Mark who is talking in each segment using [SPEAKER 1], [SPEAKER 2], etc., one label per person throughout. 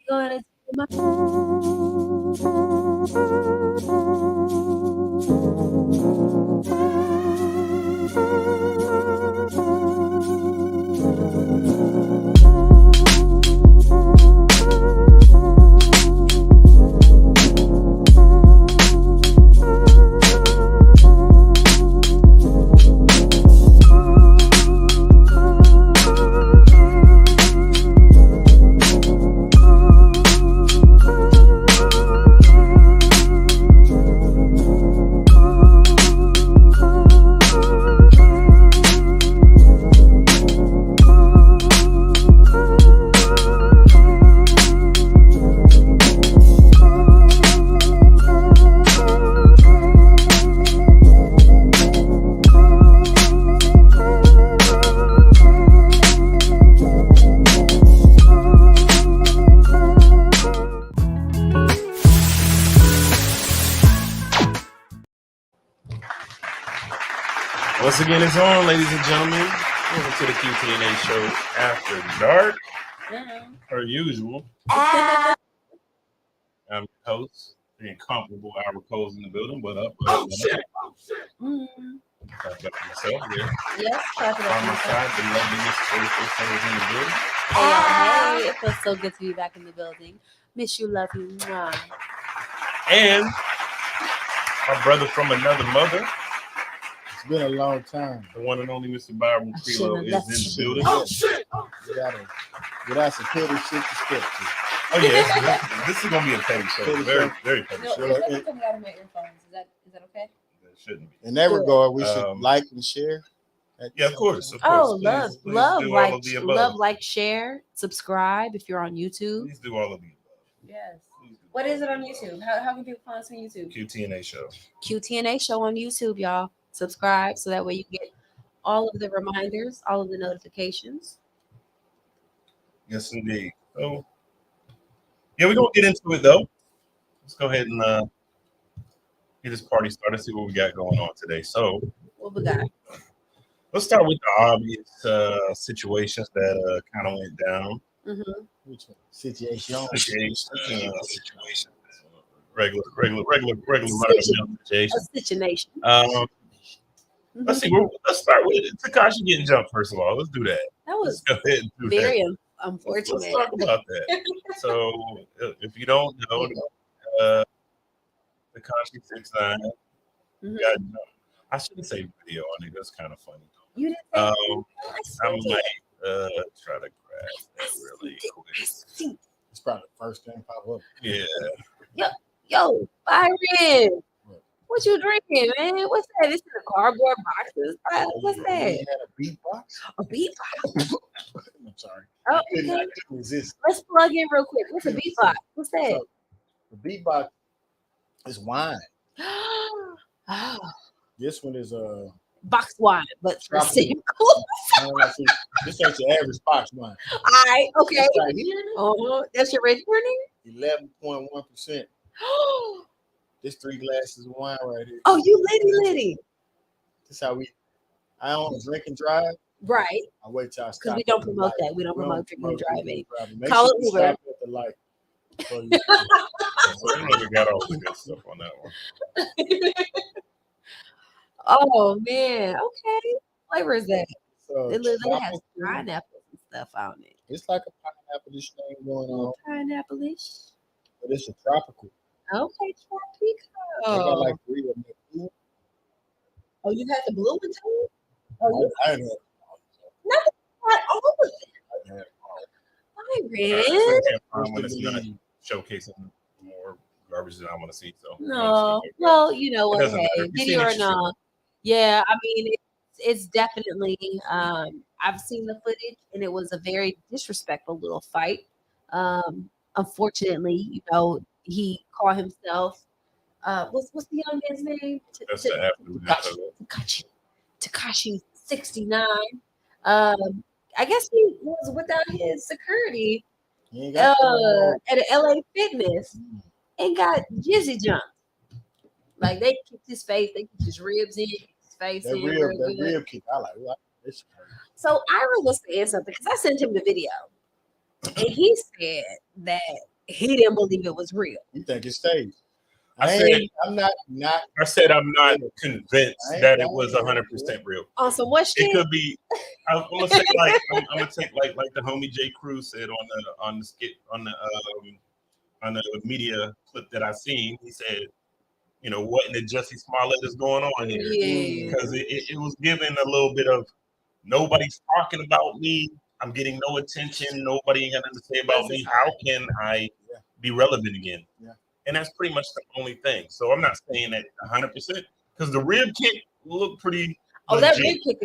[SPEAKER 1] Going into my
[SPEAKER 2] Once again, it's on, ladies and gentlemen. Welcome to the QTNA Show After Dark. Per usual. I'm your host, the incomparable Albert Cole's in the building. What up?
[SPEAKER 1] Oh shit!
[SPEAKER 2] Talk about myself here.
[SPEAKER 1] Yes, talk
[SPEAKER 2] On
[SPEAKER 1] about
[SPEAKER 2] my
[SPEAKER 1] myself.
[SPEAKER 2] side, the lovely Miss 44 Sanders in the building.
[SPEAKER 1] Hey, it feels so good to be back in the building. Miss you, love you. Mwah.
[SPEAKER 2] And my brother from another mother,
[SPEAKER 3] It's been a long time.
[SPEAKER 2] the one and only Mr. Byron
[SPEAKER 1] I
[SPEAKER 2] Crelo,
[SPEAKER 1] shouldn't
[SPEAKER 2] is
[SPEAKER 1] have
[SPEAKER 2] in the
[SPEAKER 1] left
[SPEAKER 2] building.
[SPEAKER 3] Shit. Without some petty shit to step to.
[SPEAKER 2] Oh, yes. This is going to be a petty show.
[SPEAKER 3] Petty
[SPEAKER 2] Very,
[SPEAKER 3] show.
[SPEAKER 2] very petty
[SPEAKER 1] No,
[SPEAKER 2] show.
[SPEAKER 1] there's nothing coming out of my earphones. Is that okay?
[SPEAKER 2] It shouldn't be.
[SPEAKER 3] In that regard, we should
[SPEAKER 2] Um,
[SPEAKER 3] like and share.
[SPEAKER 2] Yeah, of course.
[SPEAKER 1] Oh,
[SPEAKER 2] Please
[SPEAKER 1] love,
[SPEAKER 2] do all
[SPEAKER 1] like,
[SPEAKER 2] of the above.
[SPEAKER 1] love, like, share, subscribe if you're on YouTube.
[SPEAKER 2] Please do all of the above.
[SPEAKER 1] Yes.
[SPEAKER 2] Please do
[SPEAKER 1] What
[SPEAKER 2] all
[SPEAKER 1] is it
[SPEAKER 2] of
[SPEAKER 1] on
[SPEAKER 2] the
[SPEAKER 1] YouTube? How can people find us on YouTube?
[SPEAKER 2] above. QTNA Show.
[SPEAKER 1] QTNA Show on YouTube, y'all. Subscribe so that way you get all of the reminders, all of the notifications.
[SPEAKER 2] Yes, indeed. So, yeah, we're going to get into it, though. Let's go ahead and get this party started, see what we got going on today. So,
[SPEAKER 1] What we got?
[SPEAKER 2] let's start with the obvious situations that kind of went down.
[SPEAKER 1] Mm-hmm.
[SPEAKER 3] Which one? Situation.
[SPEAKER 2] Situation. Regular run-of-the-mill situation.
[SPEAKER 1] A situation.
[SPEAKER 2] Let's see. Let's start with Tekashi getting jumped first of all. Let's do that.
[SPEAKER 1] That
[SPEAKER 2] Let's
[SPEAKER 1] was
[SPEAKER 2] go ahead and do
[SPEAKER 1] very
[SPEAKER 2] that.
[SPEAKER 1] unfortunate.
[SPEAKER 2] Let's talk about that. So, if you don't know, Tekashi 6ix9ine
[SPEAKER 1] Mhm.
[SPEAKER 2] got jumped. I shouldn't say video on it. That's kind of funny.
[SPEAKER 1] You didn't say
[SPEAKER 2] I
[SPEAKER 1] anything.
[SPEAKER 2] might try to grab that really quick.
[SPEAKER 3] It's probably the first thing pop up.
[SPEAKER 2] Yeah.
[SPEAKER 1] Yo, Byron, what you drinking, man? What's that? It's in the cardboard boxes. What's
[SPEAKER 3] We
[SPEAKER 1] that?
[SPEAKER 3] had a beatbox.
[SPEAKER 1] A beatbox.
[SPEAKER 3] I'm sorry.
[SPEAKER 1] Oh,
[SPEAKER 3] Couldn't
[SPEAKER 1] okay.
[SPEAKER 3] resist.
[SPEAKER 1] Let's plug in real quick. What's a beatbox? What's that?
[SPEAKER 3] So, the beatbox is wine.
[SPEAKER 1] Oh,
[SPEAKER 3] This one is
[SPEAKER 1] box wine, but for
[SPEAKER 3] Tropical.
[SPEAKER 1] sample.
[SPEAKER 3] This ain't your average box wine.
[SPEAKER 1] All right, okay.
[SPEAKER 3] This right here,
[SPEAKER 1] That's your red warning?
[SPEAKER 3] 11.1%. This 3 glasses of wine right here.
[SPEAKER 1] Oh, you litty.
[SPEAKER 3] This how I don't drink and drive.
[SPEAKER 1] Right,
[SPEAKER 3] I wait till I stop.
[SPEAKER 1] because we don't promote that. We don't promote drinking and driving.
[SPEAKER 3] Make
[SPEAKER 1] Call
[SPEAKER 3] sure
[SPEAKER 1] it
[SPEAKER 3] you
[SPEAKER 1] Uber.
[SPEAKER 3] stop at the light. before you-
[SPEAKER 2] So we know we got all the good stuff on that one.
[SPEAKER 1] Oh man, okay. What flavor is that?
[SPEAKER 3] So
[SPEAKER 1] It literally has
[SPEAKER 3] tropical.
[SPEAKER 1] pineapple and stuff on it.
[SPEAKER 3] It's like a pineapple-ish thing going on,
[SPEAKER 1] Pineapple-ish.
[SPEAKER 3] but it's a tropical.
[SPEAKER 1] Okay,
[SPEAKER 3] They got
[SPEAKER 1] tropical.
[SPEAKER 3] like 3 of them.
[SPEAKER 1] Oh, you had the blue one too? Oh, you
[SPEAKER 3] I ain't had
[SPEAKER 1] got all of it.
[SPEAKER 3] I had
[SPEAKER 1] Byron.
[SPEAKER 2] When it's not showcasing more garbage than I want to see. So
[SPEAKER 1] No. Well, you know
[SPEAKER 2] It
[SPEAKER 1] what?
[SPEAKER 2] doesn't
[SPEAKER 1] Hey,
[SPEAKER 2] matter. If you
[SPEAKER 1] video
[SPEAKER 2] seen
[SPEAKER 1] or
[SPEAKER 2] it, you seen
[SPEAKER 1] not. Yeah, I mean, it's definitely. I've seen the footage, and it was a very disrespectful little fight. Unfortunately, you know, he called himself. What's the young man's name?
[SPEAKER 2] That's the aftermath of it.
[SPEAKER 1] Tekashi 69. I guess he was without his security
[SPEAKER 3] You ain't got
[SPEAKER 1] at an LA Fitness and got jizzy jumped. Like they kicked his face, they kicked his ribs in, his face
[SPEAKER 3] that
[SPEAKER 1] in.
[SPEAKER 3] real
[SPEAKER 1] real
[SPEAKER 3] that
[SPEAKER 1] good.
[SPEAKER 3] real kick. I like this.
[SPEAKER 1] So Ira was saying something because I sent him the video. And he said that he didn't believe it was real.
[SPEAKER 3] You think it's staged?
[SPEAKER 2] I said
[SPEAKER 3] I'm not.
[SPEAKER 2] I said I'm not convinced that it was 100% real.
[SPEAKER 1] On some what shit?
[SPEAKER 2] It could be. I'm gonna say like I'm gonna take like the homie J. Cruz said on the skit on the media clip that I seen. He said, you know, what in the Jussie Smollett is going on here?
[SPEAKER 1] Yeah.
[SPEAKER 2] Because it was giving a little bit of nobody's talking about me. I'm getting no attention. Nobody got nothing to say about me. How can I be relevant again?
[SPEAKER 3] Yeah.
[SPEAKER 2] And that's pretty much the only thing. So I'm not saying that 100% because the rib kick looked pretty.
[SPEAKER 1] Oh,
[SPEAKER 2] legit.
[SPEAKER 1] that rib kick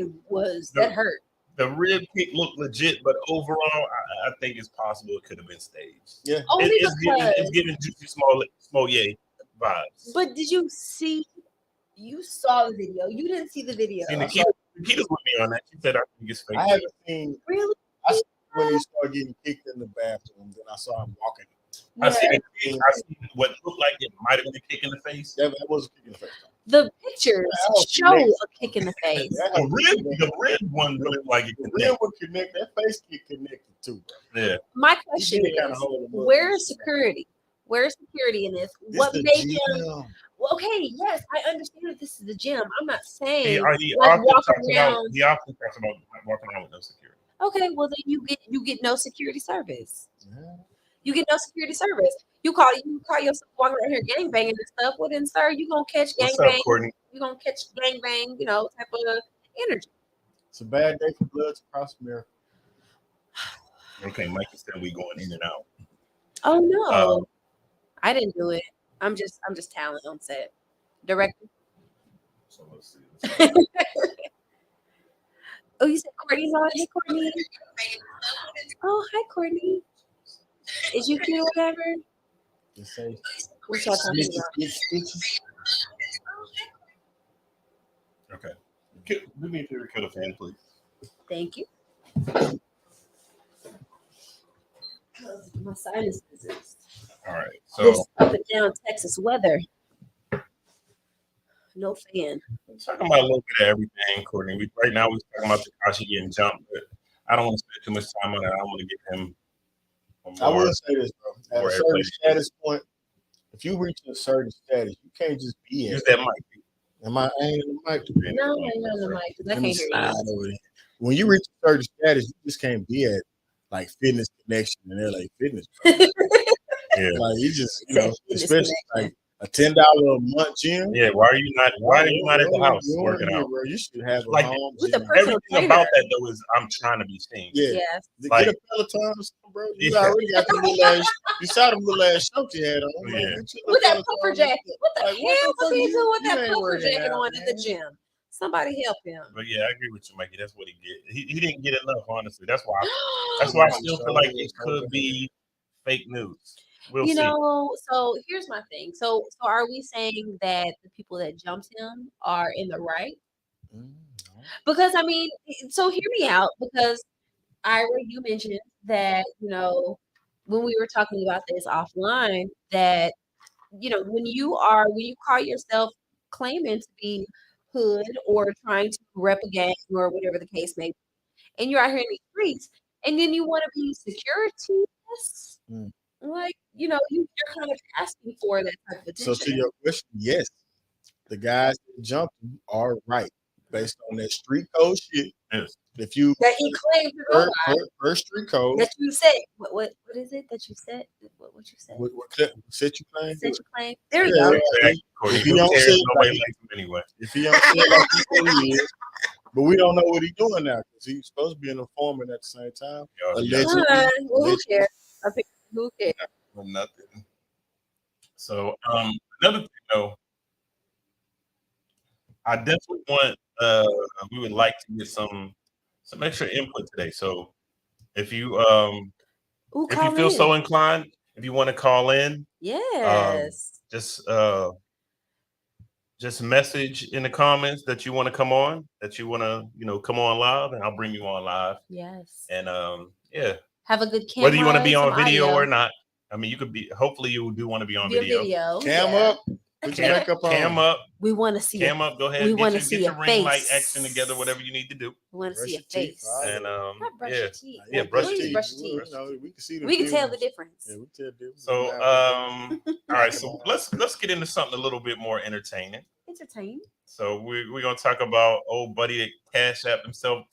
[SPEAKER 1] that hurt.
[SPEAKER 2] The rib kick looked legit, but overall, I think it's possible it could have been staged.
[SPEAKER 3] Yeah.
[SPEAKER 2] It's giving Juicy Smollett vibes.
[SPEAKER 1] But did you see? You saw the video. You didn't see the video.
[SPEAKER 2] See, Nikita's with me on that. She said I think it's fake.
[SPEAKER 3] I haven't seen.
[SPEAKER 1] Really?
[SPEAKER 3] I saw when he started getting kicked in the bathroom. Then I saw him walking.
[SPEAKER 2] I seen what looked like it might have been a kick in the face.
[SPEAKER 3] That was a kick in the face.
[SPEAKER 1] The pictures show a kick in the face.
[SPEAKER 2] The rib one really looked like it.
[SPEAKER 3] The rib would connect. That face kick connected too.
[SPEAKER 2] Yeah.
[SPEAKER 1] My question is, where's security? Where's security in this? What made him? Well, okay, yes, I understand that this is the gym. I'm not saying
[SPEAKER 2] He
[SPEAKER 1] like
[SPEAKER 2] often
[SPEAKER 1] walk
[SPEAKER 2] talks
[SPEAKER 1] around.
[SPEAKER 2] He often talks about walking around with no security.
[SPEAKER 1] Okay, well then you get no security service.
[SPEAKER 3] Yeah.
[SPEAKER 1] You get no security service. You call yourself walking around here gangbanging and stuff. Well then, sir, you gonna catch gangbang. You gonna catch gangbang, type of energy.
[SPEAKER 3] It's a bad day for Bloods across America.
[SPEAKER 2] Okay, Mikey said we going in and out.
[SPEAKER 1] Oh no, I didn't do it. I'm just talent on set. Director.
[SPEAKER 2] So let's see.
[SPEAKER 1] Oh, you said Courtney's on. Hey, Courtney. Oh, hi, Courtney. Is you cute or whatever? What y'all talking about?
[SPEAKER 2] Okay. Do me a favor, cut a fan, please.
[SPEAKER 1] Thank you. My sinus disease.
[SPEAKER 2] All right. So
[SPEAKER 1] this up and down Texas weather. No fan.
[SPEAKER 2] We're talking about a little bit of everything, Courtney. Right now we're talking about Tekashi getting jumped, but I don't want to spend too much time on it. I want to get him.
[SPEAKER 3] I will say this, bro. At a certain status point, if you reach a certain status, you can't just be in.
[SPEAKER 2] Use that mic.
[SPEAKER 3] Am I ain't in the mic?
[SPEAKER 1] No, I ain't on the mic because I can't hear you.
[SPEAKER 3] When you reach a certain status, you just can't be at like Fitness Connection and LA Fitness.
[SPEAKER 2] Yeah.
[SPEAKER 3] Like you just, especially like a $10 a month gym.
[SPEAKER 2] Yeah, why are you not at the house working out?
[SPEAKER 3] Bro, you should have
[SPEAKER 2] like
[SPEAKER 3] home
[SPEAKER 1] with a
[SPEAKER 3] gym.
[SPEAKER 1] personal
[SPEAKER 2] Everything
[SPEAKER 1] trainer.
[SPEAKER 2] about that though is I'm trying to be seen.
[SPEAKER 3] Yeah.
[SPEAKER 1] Yes.
[SPEAKER 2] Like,
[SPEAKER 3] get a Peloton or something, bro. You already got the little ass. You saw the little ass shirt you had on.
[SPEAKER 2] Yeah.
[SPEAKER 1] With that puffer jacket. What the
[SPEAKER 3] Like,
[SPEAKER 1] hell was he doing with
[SPEAKER 3] you
[SPEAKER 1] that
[SPEAKER 3] ain't
[SPEAKER 1] puffer
[SPEAKER 3] working
[SPEAKER 1] jacket
[SPEAKER 3] out,
[SPEAKER 1] on at the
[SPEAKER 3] man.
[SPEAKER 1] gym? Somebody help him.
[SPEAKER 2] But yeah, I agree with you, Mikey. That's what he get. He didn't get enough, honestly. That's why I still feel like it could be fake news. We'll see.
[SPEAKER 1] So here's my thing. So are we saying that the people that jumped him are in the right? Because I mean, so hear me out. Because Ira, you mentioned that when we were talking about this offline, that when you call yourself claiming to be hood or trying to rep a gang or whatever the case may be, and you're out here in the streets, and then you want to be security. Like, you're kind of asking for that type of attention.
[SPEAKER 3] So to your question, yes, the guys that jumped him are right based on that street code shit.
[SPEAKER 2] Yes.
[SPEAKER 3] If you
[SPEAKER 1] that he claimed to go by,
[SPEAKER 3] first street code
[SPEAKER 1] that you said, what is it that you said? What you said?
[SPEAKER 3] What set you claim?
[SPEAKER 1] Set you claim. There you go.
[SPEAKER 2] If he don't say nobody likes him anyway.
[SPEAKER 3] If he don't say like he is, but we don't know what he's doing now because he's supposed to be an informant at the same time. Allegedly.
[SPEAKER 1] Well, who cares? Who cares?
[SPEAKER 2] Nothing. So another thing though, I definitely want we would like to get some extra input today. So if you feel so inclined, if you want to call in,
[SPEAKER 1] yes,
[SPEAKER 2] just message in the comments that you want to come on, that you want to come on live, and I'll bring you on live.
[SPEAKER 1] Yes.
[SPEAKER 2] And
[SPEAKER 1] have a good camera.
[SPEAKER 2] Whether you want to be on video
[SPEAKER 1] audio.
[SPEAKER 2] or not. I mean, you could be. Hopefully, you do want to be on video.
[SPEAKER 3] Cam up. Put your makeup on.
[SPEAKER 2] Cam up.
[SPEAKER 1] We want to see.
[SPEAKER 2] Cam up. Go ahead.
[SPEAKER 1] We want to see
[SPEAKER 2] your
[SPEAKER 1] your
[SPEAKER 2] ring light
[SPEAKER 1] face.
[SPEAKER 2] action together. Whatever you need to do.
[SPEAKER 1] We want to see your face.
[SPEAKER 2] And
[SPEAKER 1] Not brush your teeth.
[SPEAKER 2] Yeah, brush your teeth.
[SPEAKER 1] Brush your teeth.
[SPEAKER 3] We can see.
[SPEAKER 1] We can tell the difference.
[SPEAKER 3] Yeah, we can tell the difference.
[SPEAKER 2] So all right. So let's get into something a little bit more entertaining.
[SPEAKER 1] Entertaining.
[SPEAKER 2] So we're gonna talk about old buddy that Cash App himself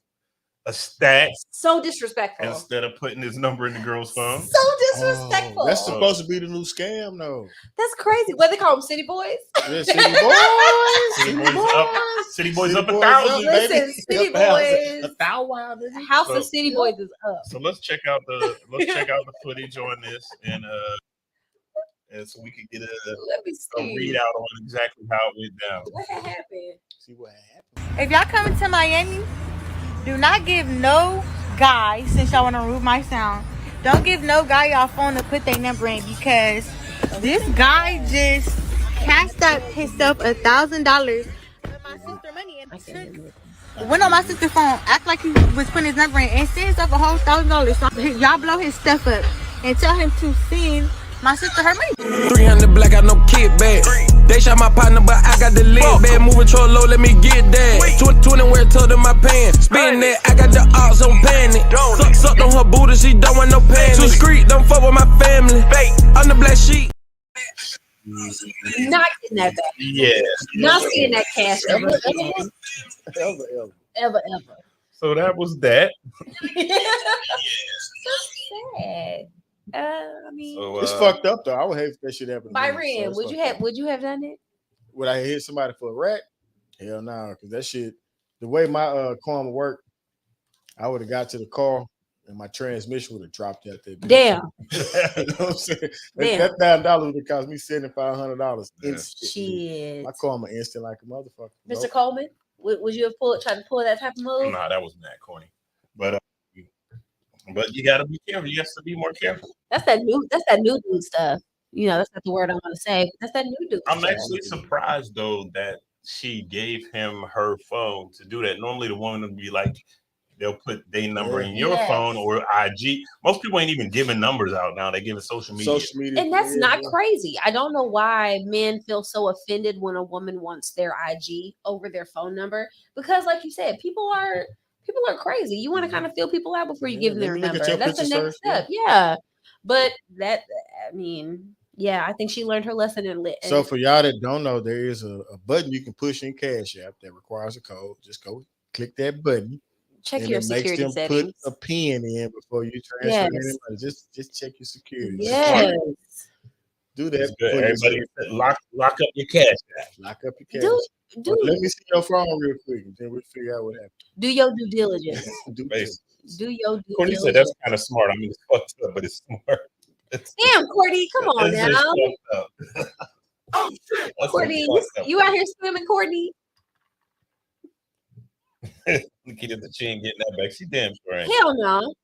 [SPEAKER 2] a stack.
[SPEAKER 1] So disrespectful.
[SPEAKER 2] Instead of putting his number in the girl's phone.
[SPEAKER 1] So disrespectful.
[SPEAKER 3] That's supposed to be the new scam, though.
[SPEAKER 1] That's crazy. What they call them, city boys?
[SPEAKER 3] Yeah, city boys.
[SPEAKER 2] City boys up 1,000.
[SPEAKER 1] Listen, city boys.
[SPEAKER 3] 1,000.
[SPEAKER 1] House of City Boys is up.
[SPEAKER 2] So let's check out the footage on this and so we could get a readout on exactly how it went down.
[SPEAKER 1] What happened?
[SPEAKER 3] See what happened.
[SPEAKER 4] If y'all coming to Miami, do not give no guy, since y'all want to remove my sound, don't give no guy y'all phone to put their number in, because this guy just cashed out himself $1,000 with my sister money and went on my sister's phone, act like he was putting his number in, and sent himself a whole $1,000. So y'all blow his stuff up and tell him to send my sister her money.
[SPEAKER 5] 300 black, I no kickback. They shot my partner, but I got the lid bag. Moving troll low, let me get that. 20 where it told in my pants. Spin that, I got the odds on panic. Sucked on her booty, she don't want no panic. Too discreet, don't fuck with my family. On the black sheet.
[SPEAKER 1] Not getting that back.
[SPEAKER 2] Yeah.
[SPEAKER 1] Not seeing that cash ever again. Ever.
[SPEAKER 2] So that was that.
[SPEAKER 1] So sad. I mean,
[SPEAKER 2] So,
[SPEAKER 3] it's fucked up though. I would hate if that shit happened.
[SPEAKER 1] Byron, would you have done it?
[SPEAKER 3] Would I hit somebody for a rack? Hell no, because that shit, the way my karma worked, I would have got to the car and my transmission would have dropped out there.
[SPEAKER 1] Damn.
[SPEAKER 3] You know what I'm saying?
[SPEAKER 1] Damn.
[SPEAKER 3] That $1,000 would have cost me $7,500 instant.
[SPEAKER 1] Shit.
[SPEAKER 3] My karma instant like a motherfucker.
[SPEAKER 1] Mr.
[SPEAKER 3] Nope.
[SPEAKER 1] Coleman, would you have tried to pull that type of move?
[SPEAKER 2] Nah, that was mad corny. But you gotta be careful. You have to be more careful.
[SPEAKER 1] That's that new dude stuff. You know, that's not the word I want to say. But that's that new dude.
[SPEAKER 2] I'm
[SPEAKER 1] stuff.
[SPEAKER 2] actually surprised though that she gave him her phone to do that. Normally the woman would be like, they'll put their number in your phone or IG. Most people ain't even giving numbers out now. They're giving social media.
[SPEAKER 1] And that's not crazy. I don't know why men feel so offended when a woman wants their IG over their phone number. Because like you said, people are crazy. You want to kind of feel people out before you give them their number. That's the next step. Yeah. But I think she learned her lesson and lit.
[SPEAKER 3] So for y'all that don't know, there is a button you can push in Cash App that requires a code. Just go click that button.
[SPEAKER 1] Check your security
[SPEAKER 3] makes them
[SPEAKER 1] settings.
[SPEAKER 3] Put a pin in before you transfer any money. Just check your security.
[SPEAKER 1] Yes.
[SPEAKER 3] Do that.
[SPEAKER 2] Everybody lock up your Cash App.
[SPEAKER 3] Lock up your Cash. Dude. Let me see your phone real quick, and then we'll figure out what happened.
[SPEAKER 1] Do your due diligence.
[SPEAKER 2] Do
[SPEAKER 1] your due
[SPEAKER 2] Courtney
[SPEAKER 1] diligence.
[SPEAKER 2] said that's kind of smart. I mean, it's fucked up, but it's smart.
[SPEAKER 1] Damn, Courtney, come on now. Courtney, you out here swimming, Courtney?
[SPEAKER 2] Nikita, that she ain't getting that back. She damn sure ain't.
[SPEAKER 1] Hell no.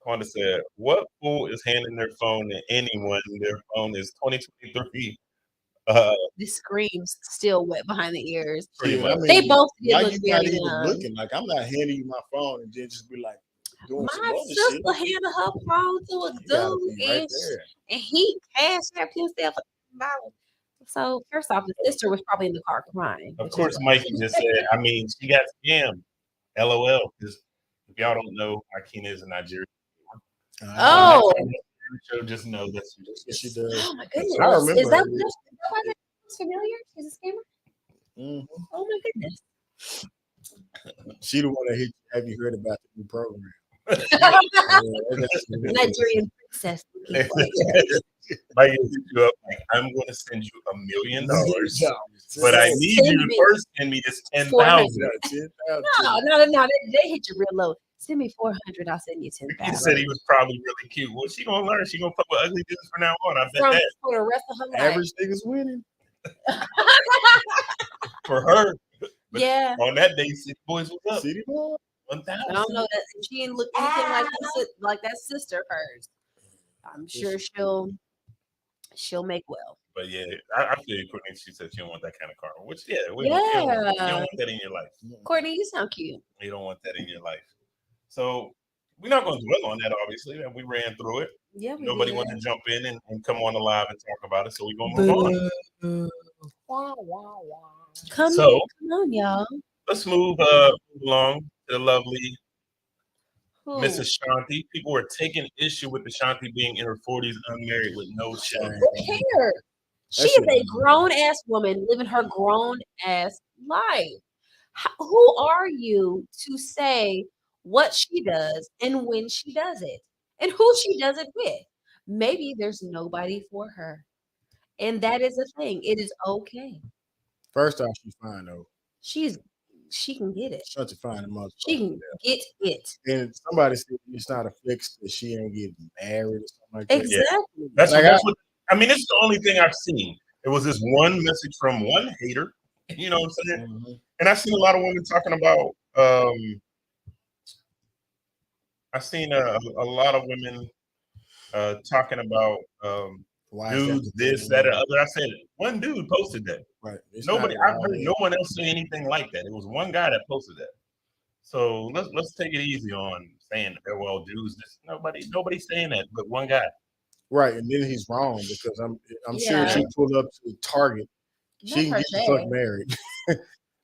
[SPEAKER 2] Wanda said, "What fool is handing their phone to anyone? Their phone is 2023."
[SPEAKER 1] This screams still wet behind the ears.
[SPEAKER 3] Pretty much. I mean,
[SPEAKER 1] they both did
[SPEAKER 3] look very even
[SPEAKER 1] young.
[SPEAKER 3] looking like I'm not handing you my phone and then just be like doing
[SPEAKER 1] my sister handed her phone to a dude and he cashed out himself $1,000. So first off, the sister was probably in the car crying.
[SPEAKER 2] Of course, Mikey just said, I mean, she got scammed. LOL. Because if y'all don't know, Akina is a Nigerian.
[SPEAKER 1] Oh.
[SPEAKER 2] So just know that
[SPEAKER 3] she does.
[SPEAKER 1] Oh my goodness.
[SPEAKER 3] I remember.
[SPEAKER 1] Is that familiar? She's a scammer?
[SPEAKER 3] Mm-hmm.
[SPEAKER 1] Oh my goodness.
[SPEAKER 3] She the one that hit you. Have you heard about the new program?
[SPEAKER 1] Nigerian princess.
[SPEAKER 2] Might hit you up like, I'm going to send you $1 million, but I need you to first send me this 10,000.
[SPEAKER 1] No, they hit you real low. Send me 400. I'll send you 10,000.
[SPEAKER 2] He said he was probably really cute. Well, she gonna learn. She gonna fuck with ugly dudes from now on. I bet that.
[SPEAKER 1] For the rest of her life.
[SPEAKER 3] Average niggas winning.
[SPEAKER 2] For her. But
[SPEAKER 1] yeah.
[SPEAKER 2] On that day, City Boys was up.
[SPEAKER 3] City Boy?
[SPEAKER 2] 1,000.
[SPEAKER 1] I don't know that she didn't look anything like that sister of hers. I'm sure she'll make well.
[SPEAKER 2] But yeah, I feel you, Courtney. She said she don't want that kind of car. Which you don't want that in your life.
[SPEAKER 1] Courtney, you sound cute.
[SPEAKER 2] You don't want that in your life. So we're not going to dwell on that. Obviously, we ran through it.
[SPEAKER 1] Yeah,
[SPEAKER 2] nobody wanted to jump in and come on the live and talk about it. So we're gonna move on.
[SPEAKER 1] Come on, y'all.
[SPEAKER 2] Let's move along to the lovely Miss Ashanti. People were taking issue with Ashanti being in her 40s, unmarried with no children.
[SPEAKER 1] Who cares? She is a grown ass woman living her grown ass life. Who are you to say what she does and when she does it and who she does it with? Maybe there's nobody for her. And that is a thing. It is okay.
[SPEAKER 3] First off, she's fine though.
[SPEAKER 1] She can get it.
[SPEAKER 3] Such a fine mother.
[SPEAKER 1] She can get it.
[SPEAKER 3] And somebody said it's not a fix that she ain't getting married or something like that.
[SPEAKER 1] Exactly.
[SPEAKER 2] Yeah. That's what I mean. It's the only thing I've seen. It was this one message from one hater. You know what I'm saying? Mm-hmm. And I've seen a lot of women talking about. I've seen a lot of women talking about dudes, this, that, and other. I said one dude posted that. Right. Nobody. I've heard no one else say anything like that. It was one guy that posted that. So let's take it easy on saying that. Well, dudes, nobody's saying that, but one guy.
[SPEAKER 3] Right, and then he's wrong because I'm sure if she pulled up to Target, she can get the fuck married.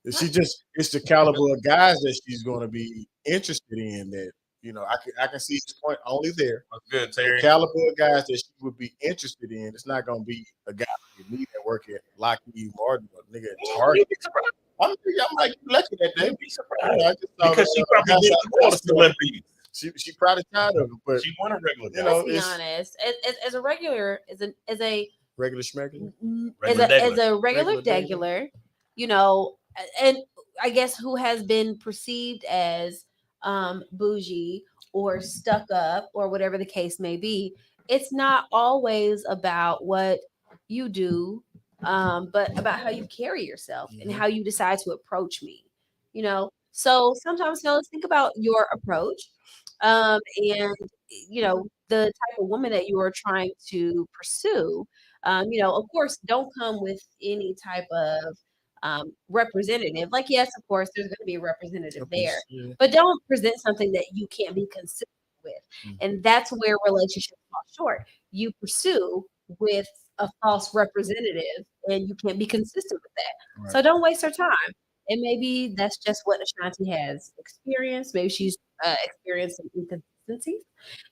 [SPEAKER 3] It's the caliber of guys that she's going to be interested in. That I can see his point only there.
[SPEAKER 2] That's good, Terry.
[SPEAKER 3] The caliber of guys that she would be interested in. It's not going to be a guy like me that work at Lockheed Martin or nigga at Target. I'm like lucky that day. Be surprised
[SPEAKER 2] because she probably didn't want to celebrities.
[SPEAKER 3] She probably tired of it, but
[SPEAKER 2] she want a regular.
[SPEAKER 1] Let's be honest. As a regular, as a
[SPEAKER 3] regular schmegular,
[SPEAKER 1] as a regular degular, and I guess who has been perceived as bougie or stuck up or whatever the case may be. It's not always about what you do, but about how you carry yourself and how you decide to approach me. So sometimes, fellas, think about your approach. And the type of woman that you are trying to pursue. Of course, don't come with any type of representative. Like, yes, of course, there's going to be a representative there, but don't present something that you can't be consistent with. And that's where relationships fall short. You pursue with a false representative, and you can't be consistent with that. Right. So don't waste her time. And maybe that's just what Ashanti has experienced. Maybe she's experienced some inconsistencies.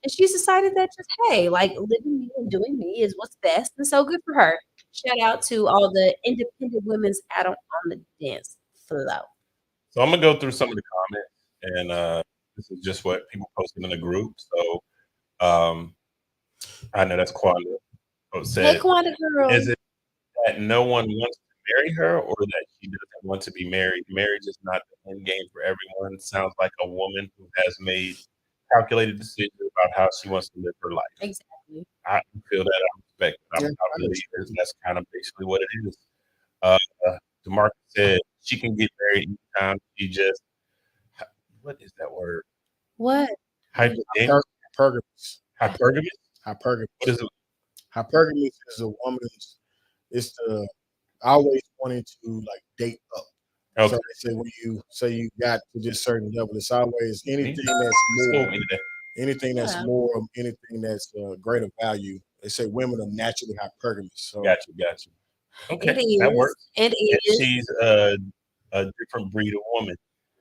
[SPEAKER 1] And she's decided that just, hey, like living me and doing me is what's best. And so good for her. Shout out to all the independent women's out on the dance floor.
[SPEAKER 2] So I'm going to go through some of the comments. And this is just what people posted in the group. So I know that's Quanda.
[SPEAKER 1] Hey, Quanda girl.
[SPEAKER 2] Is it that no one wants marry her or that she doesn't want to be married? Marriage is not the end game for everyone. Sounds like a woman who has made calculated decisions about how she wants to live her life.
[SPEAKER 1] Exactly.
[SPEAKER 2] I feel that. I respect it. I believe that's kind of basically what it is. DeMarcus said she can get married anytime. She just, what is that word?
[SPEAKER 1] What?
[SPEAKER 3] Hypergamous.
[SPEAKER 2] Hypergamous?
[SPEAKER 3] Hypergamous.
[SPEAKER 2] What is it?
[SPEAKER 3] Hypergamous is a woman's, it's the always wanting to like date up. Okay. So they say when you say you got to this certain level, it's always anything that's more, anything that's greater value. They say women are naturally hypergamous. So
[SPEAKER 2] got you. Okay, that works.
[SPEAKER 1] It is.
[SPEAKER 2] She's a different breed of woman.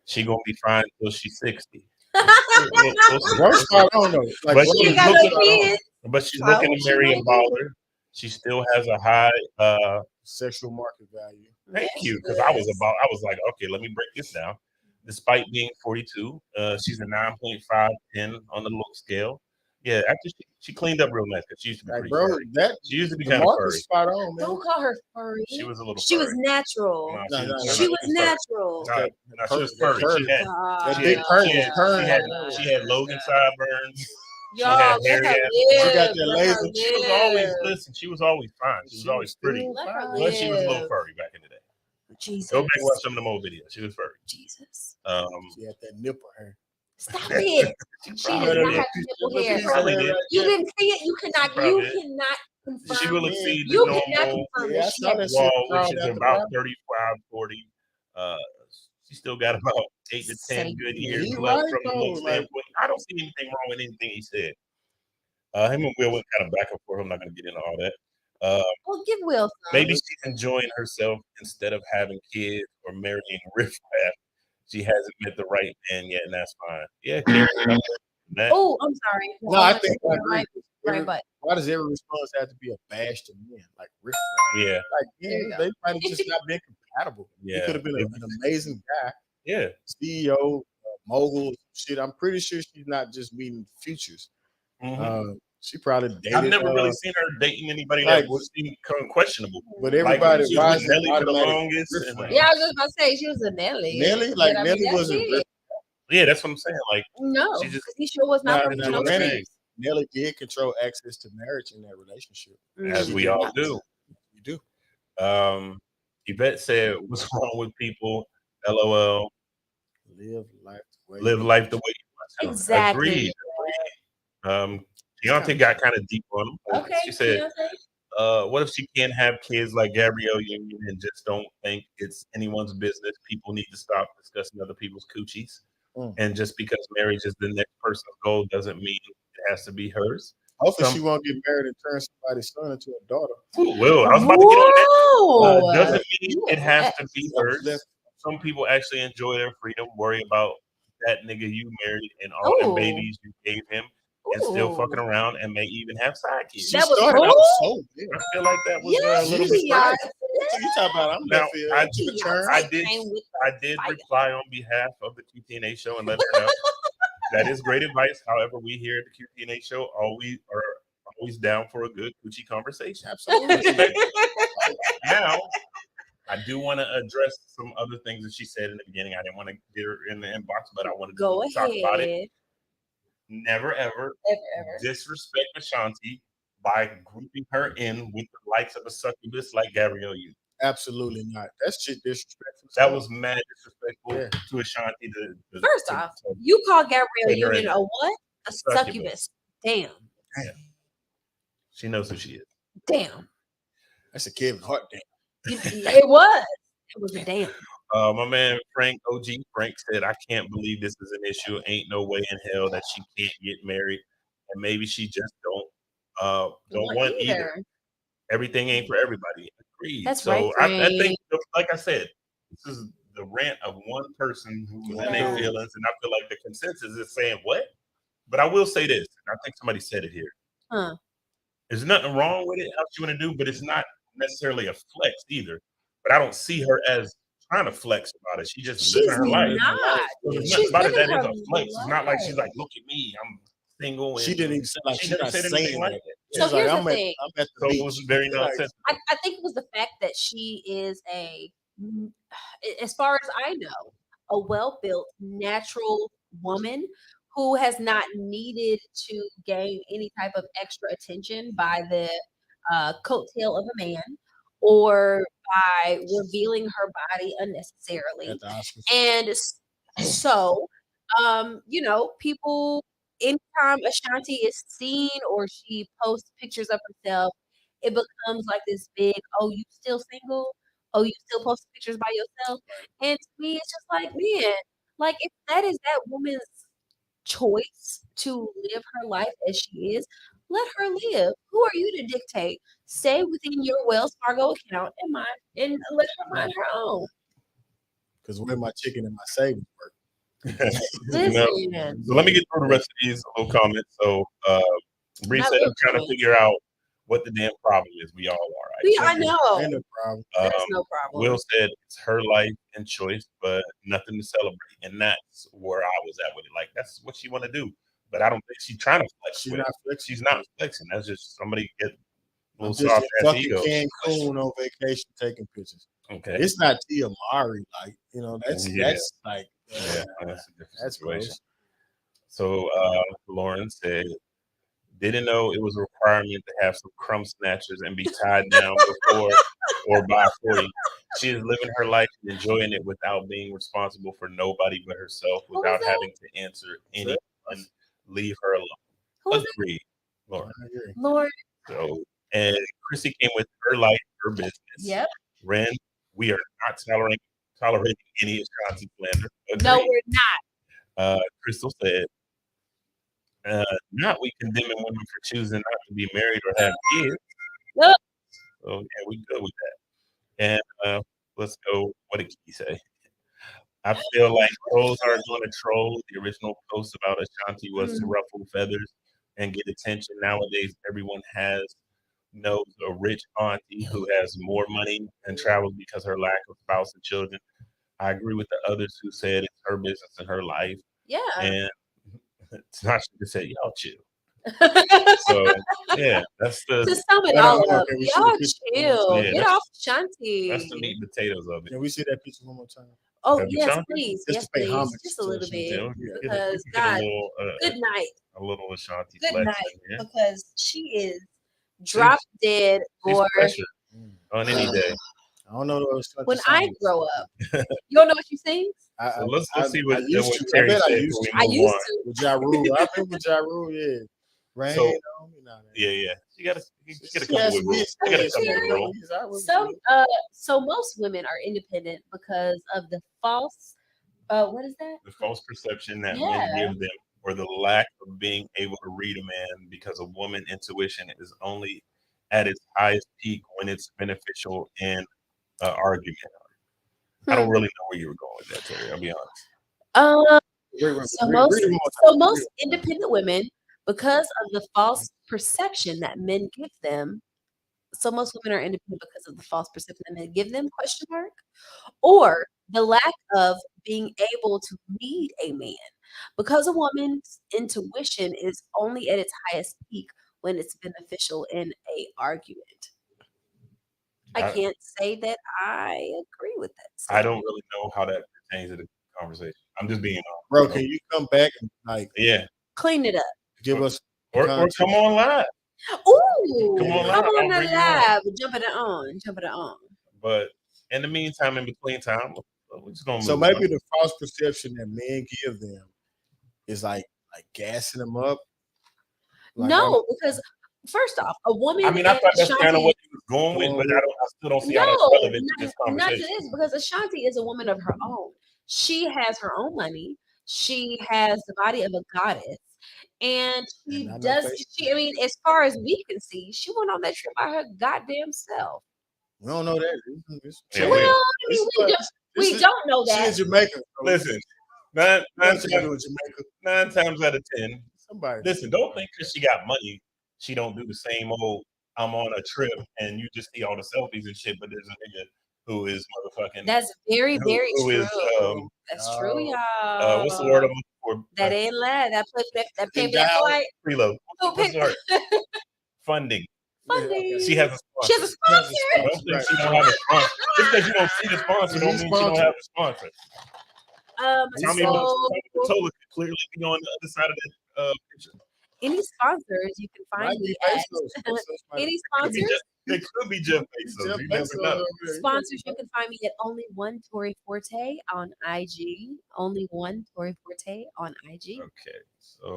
[SPEAKER 2] She gonna be fine until she's 60.
[SPEAKER 3] I don't know. Like,
[SPEAKER 2] but she's looking to marry a baller. She still has a high
[SPEAKER 3] sexual market value.
[SPEAKER 2] Thank you, because I was like, okay, let me break this down. Despite being 42, she's a 9.5, 10 on the look scale. Yeah, after she cleaned up real nice because she used to be furry. She used to be kind of furry.
[SPEAKER 3] Spot on, man.
[SPEAKER 1] Don't call her furry.
[SPEAKER 2] She was a little.
[SPEAKER 1] She was natural. She was natural.
[SPEAKER 2] She was furry. She had Logan sideburns. She had hair.
[SPEAKER 3] She got that laser.
[SPEAKER 2] She was always She was always fine. She was always pretty, but she was a little furry back in the day.
[SPEAKER 1] Jesus.
[SPEAKER 2] Go back and watch some of the old videos. She was furry.
[SPEAKER 1] Jesus.
[SPEAKER 3] She had that nipple hair.
[SPEAKER 1] Stop it. She did not have nipple hair. You didn't see it. You cannot confirm.
[SPEAKER 2] She will exceed the normal wall, which is about 35, 40. She still got about 8 to 10 good years left from the look standpoint. I don't see anything wrong with anything he said. Him and Will went kind of back and forth. I'm not going to get into all that.
[SPEAKER 1] Well, give Will some.
[SPEAKER 2] Maybe she's enjoying herself instead of having kids or marrying riffraff. She hasn't met the right man yet, and that's fine. Yeah.
[SPEAKER 1] Oh, I'm sorry.
[SPEAKER 3] No, I think I agree.
[SPEAKER 1] Right, but
[SPEAKER 3] why does every response have to be a bash to men? Like riff
[SPEAKER 2] Yeah.
[SPEAKER 3] Like they might have just not been compatible.
[SPEAKER 2] Yeah.
[SPEAKER 3] He could have been an amazing guy.
[SPEAKER 2] Yeah.
[SPEAKER 3] CEO, mogul, shit. I'm pretty sure she's not just meeting futures. She probably dated.
[SPEAKER 2] I've never really seen her dating anybody that was even questionable.
[SPEAKER 3] But everybody,
[SPEAKER 2] she was with Nelly for the longest.
[SPEAKER 1] Yeah, I was just about to say she was a Nelly.
[SPEAKER 3] Nelly, like Nelly wasn't.
[SPEAKER 2] Yeah, that's what I'm saying. Like
[SPEAKER 1] no, he sure was not.
[SPEAKER 3] Nelly did control access to marriage in that relationship,
[SPEAKER 2] as we all do.
[SPEAKER 3] We do.
[SPEAKER 2] Yvette said, "What's wrong with people? LOL.
[SPEAKER 3] Live life the way
[SPEAKER 2] you want to."
[SPEAKER 1] Exactly.
[SPEAKER 2] Agreed. Auntie got kind of deep on him.
[SPEAKER 1] Okay.
[SPEAKER 2] She said, what if she can't have kids like Gabrielle Union and just don't think it's anyone's business? People need to stop discussing other people's coochies. And just because marriage is the next person's goal doesn't mean it has to be hers.
[SPEAKER 3] Hopefully she won't get married and turn somebody's son into a daughter.
[SPEAKER 2] Well, I was about to get on that. Doesn't mean it has to be hers. Some people actually enjoy their freedom, worry about that nigga you married and all the babies you gave him. And still fucking around and may even have side kids.
[SPEAKER 1] That was cool.
[SPEAKER 2] I feel like that was a little bit.
[SPEAKER 3] You talk about
[SPEAKER 2] I did reply on behalf of the QTNA Show and let her know that is great advice. However, we here at the QTNA Show are always down for a good coochie conversation.
[SPEAKER 3] Absolutely.
[SPEAKER 2] Now, I do want to address some other things that she said in the beginning. I didn't want to get her in the inbox, but I wanted to talk about it. Never ever disrespect Ashanti by grouping her in with the likes of a succubus like Gabrielle Union.
[SPEAKER 3] Absolutely not. That's shit disrespectful.
[SPEAKER 2] That was mad disrespectful to Ashanti.
[SPEAKER 1] First off, you call Gabrielle Union a what? A succubus. Damn.
[SPEAKER 2] She knows who she is.
[SPEAKER 1] Damn.
[SPEAKER 3] That's a Kevin Hart damn.
[SPEAKER 1] It was. It was a damn.
[SPEAKER 2] My man OG Frank said, "I can't believe this is an issue. Ain't no way in hell that she can't get married, and maybe she just don't want either. Everything ain't for everybody." Agreed.
[SPEAKER 1] That's
[SPEAKER 2] so
[SPEAKER 1] right.
[SPEAKER 2] I think, like I said, this is the rant of one person who's in their feelings, and I feel like the consensus is saying what. But I will say this, and I think somebody said it here. There's nothing wrong with it, how she want to do, but it's not necessarily a flex either. But I don't see her as trying to flex about it. She's living her life. She's about it. That is a flex. It's not like she's like, look at me, I'm single. And
[SPEAKER 3] she didn't even say like she's not saying
[SPEAKER 2] like
[SPEAKER 3] that.
[SPEAKER 1] So here's the thing.
[SPEAKER 3] I'm at the beach.
[SPEAKER 2] It was very nonsensical.
[SPEAKER 1] I think it was the fact that she is as far as I know, a well-built, natural woman who has not needed to gain any type of extra attention by the coattail of a man or by revealing her body unnecessarily. And so, people, anytime Ashanti is seen or she posts pictures of herself, it becomes like this big, oh, you still single? Oh, you still post pictures by yourself? And to me, it's just like, man, like if that is that woman's choice to live her life as she is, let her live. Who are you to dictate? Stay within your Wells Fargo account and let her mind her own.
[SPEAKER 3] Because where my chicken and my savings work.
[SPEAKER 2] So let me get through the rest of these little comments. So Bree said, I'm trying to figure out what the damn problem is. We all are.
[SPEAKER 1] I know.
[SPEAKER 3] Ain't no problem.
[SPEAKER 1] There's no problem.
[SPEAKER 2] Will said it's her life and choice, but nothing to celebrate. And that's where I was at with it. Like, that's what she want to do. But I don't think she's trying to flex. She's not flexing. That's just somebody get a little soft ass ego.
[SPEAKER 3] Cancun on vacation taking pictures.
[SPEAKER 2] Okay.
[SPEAKER 3] It's not Tia Mari. Like, that's like,
[SPEAKER 2] that's a different situation.
[SPEAKER 3] Gross.
[SPEAKER 2] So Lauren said, didn't know it was a requirement to have some crumb snatchers and be tied down before or by 40. She is living her life and enjoying it without being responsible for nobody but herself, without having to answer anyone. Leave her alone. Agreed, Lauren. So, and Chrissy came with her life, her business.
[SPEAKER 1] Yep.
[SPEAKER 2] Ren, we are not tolerating any Ashanti slander. Agreed.
[SPEAKER 1] No, we're not.
[SPEAKER 2] Crystal said, not we condemning women for choosing not to be married or have kids. So yeah, we good with that. And let's go. What did he say? I feel like trolls are going to troll. The original post about Ashanti was to ruffle feathers and get attention. Nowadays, everyone knows a rich auntie who has more money and travels because her lack of spouse and children. I agree with the others who said it's her business and her life.
[SPEAKER 1] Yeah.
[SPEAKER 2] And it's not she just said, y'all chill. So yeah, that's the
[SPEAKER 1] to sum it all up. Y'all chill.
[SPEAKER 2] Yeah,
[SPEAKER 1] Get off Shanti.
[SPEAKER 2] That's the meat and potatoes of it.
[SPEAKER 3] Can we see that picture one more time?
[SPEAKER 1] Oh yes, please. Yes, please. Just a little bit.
[SPEAKER 2] Yeah,
[SPEAKER 1] Because God, good night.
[SPEAKER 2] A little Ashanti.
[SPEAKER 1] Good night. Because she is drop dead or
[SPEAKER 2] on any day.
[SPEAKER 3] I don't know
[SPEAKER 1] when I grow up. You don't know what she sings?
[SPEAKER 2] So let's see what
[SPEAKER 3] Terry said.
[SPEAKER 1] I used to.
[SPEAKER 3] With Ja Rule. I remember Ja Rule, yeah. Rain
[SPEAKER 2] so,
[SPEAKER 3] on me now.
[SPEAKER 2] Yeah. You got a couple of rules.
[SPEAKER 1] So most women are independent because of the false what is that?
[SPEAKER 2] The false perception that men give them, or the lack of being able to read a man, because a woman intuition is only at its highest peak when it's beneficial in an argument. I don't really know where you were going with that, Terry. I'll be honest.
[SPEAKER 1] So most independent women, because of the false perception that men give them, so most women are independent because of the false perception that men give them, question mark, or the lack of being able to read a man, because a woman's intuition is only at its highest peak when it's beneficial in a argument. I can't say that I agree with that statement.
[SPEAKER 2] I don't really know how that pertains to the conversation. I'm just being honest.
[SPEAKER 3] Bro, can you come back and
[SPEAKER 1] clean it up?
[SPEAKER 3] Give us
[SPEAKER 2] or come on live.
[SPEAKER 1] Ooh,
[SPEAKER 2] come on
[SPEAKER 1] live. Jumping it on.
[SPEAKER 2] But in the meantime, in between time, we're just gonna.
[SPEAKER 3] So maybe the false perception that men give them is like gassing them up.
[SPEAKER 1] No, because first off, a woman.
[SPEAKER 2] I mean, I thought that's kind of what you was going with, but I still don't see how that's relevant to this conversation.
[SPEAKER 1] Not to this, because Ashanti is a woman of her own. She has her own money. She has the body of a goddess. And I mean, as far as we can see, she went on that trip by her goddamn self.
[SPEAKER 3] We don't know that.
[SPEAKER 1] We don't know that.
[SPEAKER 3] She's in Jamaica.
[SPEAKER 2] Listen, nine times out of 10, listen, don't think because she got money, she don't do the same old, I'm on a trip, and you just see all the selfies and shit, but there's a nigga who is motherfucking.
[SPEAKER 1] That's very true. That's true, y'all.
[SPEAKER 2] What's the word I'm looking for?
[SPEAKER 1] That ain't lie. That pay black white.
[SPEAKER 2] Preload. Funding. She has a sponsor.
[SPEAKER 1] She has a sponsor.
[SPEAKER 2] Don't think she don't have a sponsor. Just because you don't see the sponsor don't mean she don't have a sponsor. Tommy Mottola could clearly be on the other side of that picture.
[SPEAKER 1] Any sponsors you can find me at. Any sponsors?
[SPEAKER 2] It could be Jeff Bezos. You never know.
[SPEAKER 1] Sponsors, you can find me at Only One Tori Forte on IG. Only One Tori Forte on IG.
[SPEAKER 2] Okay, so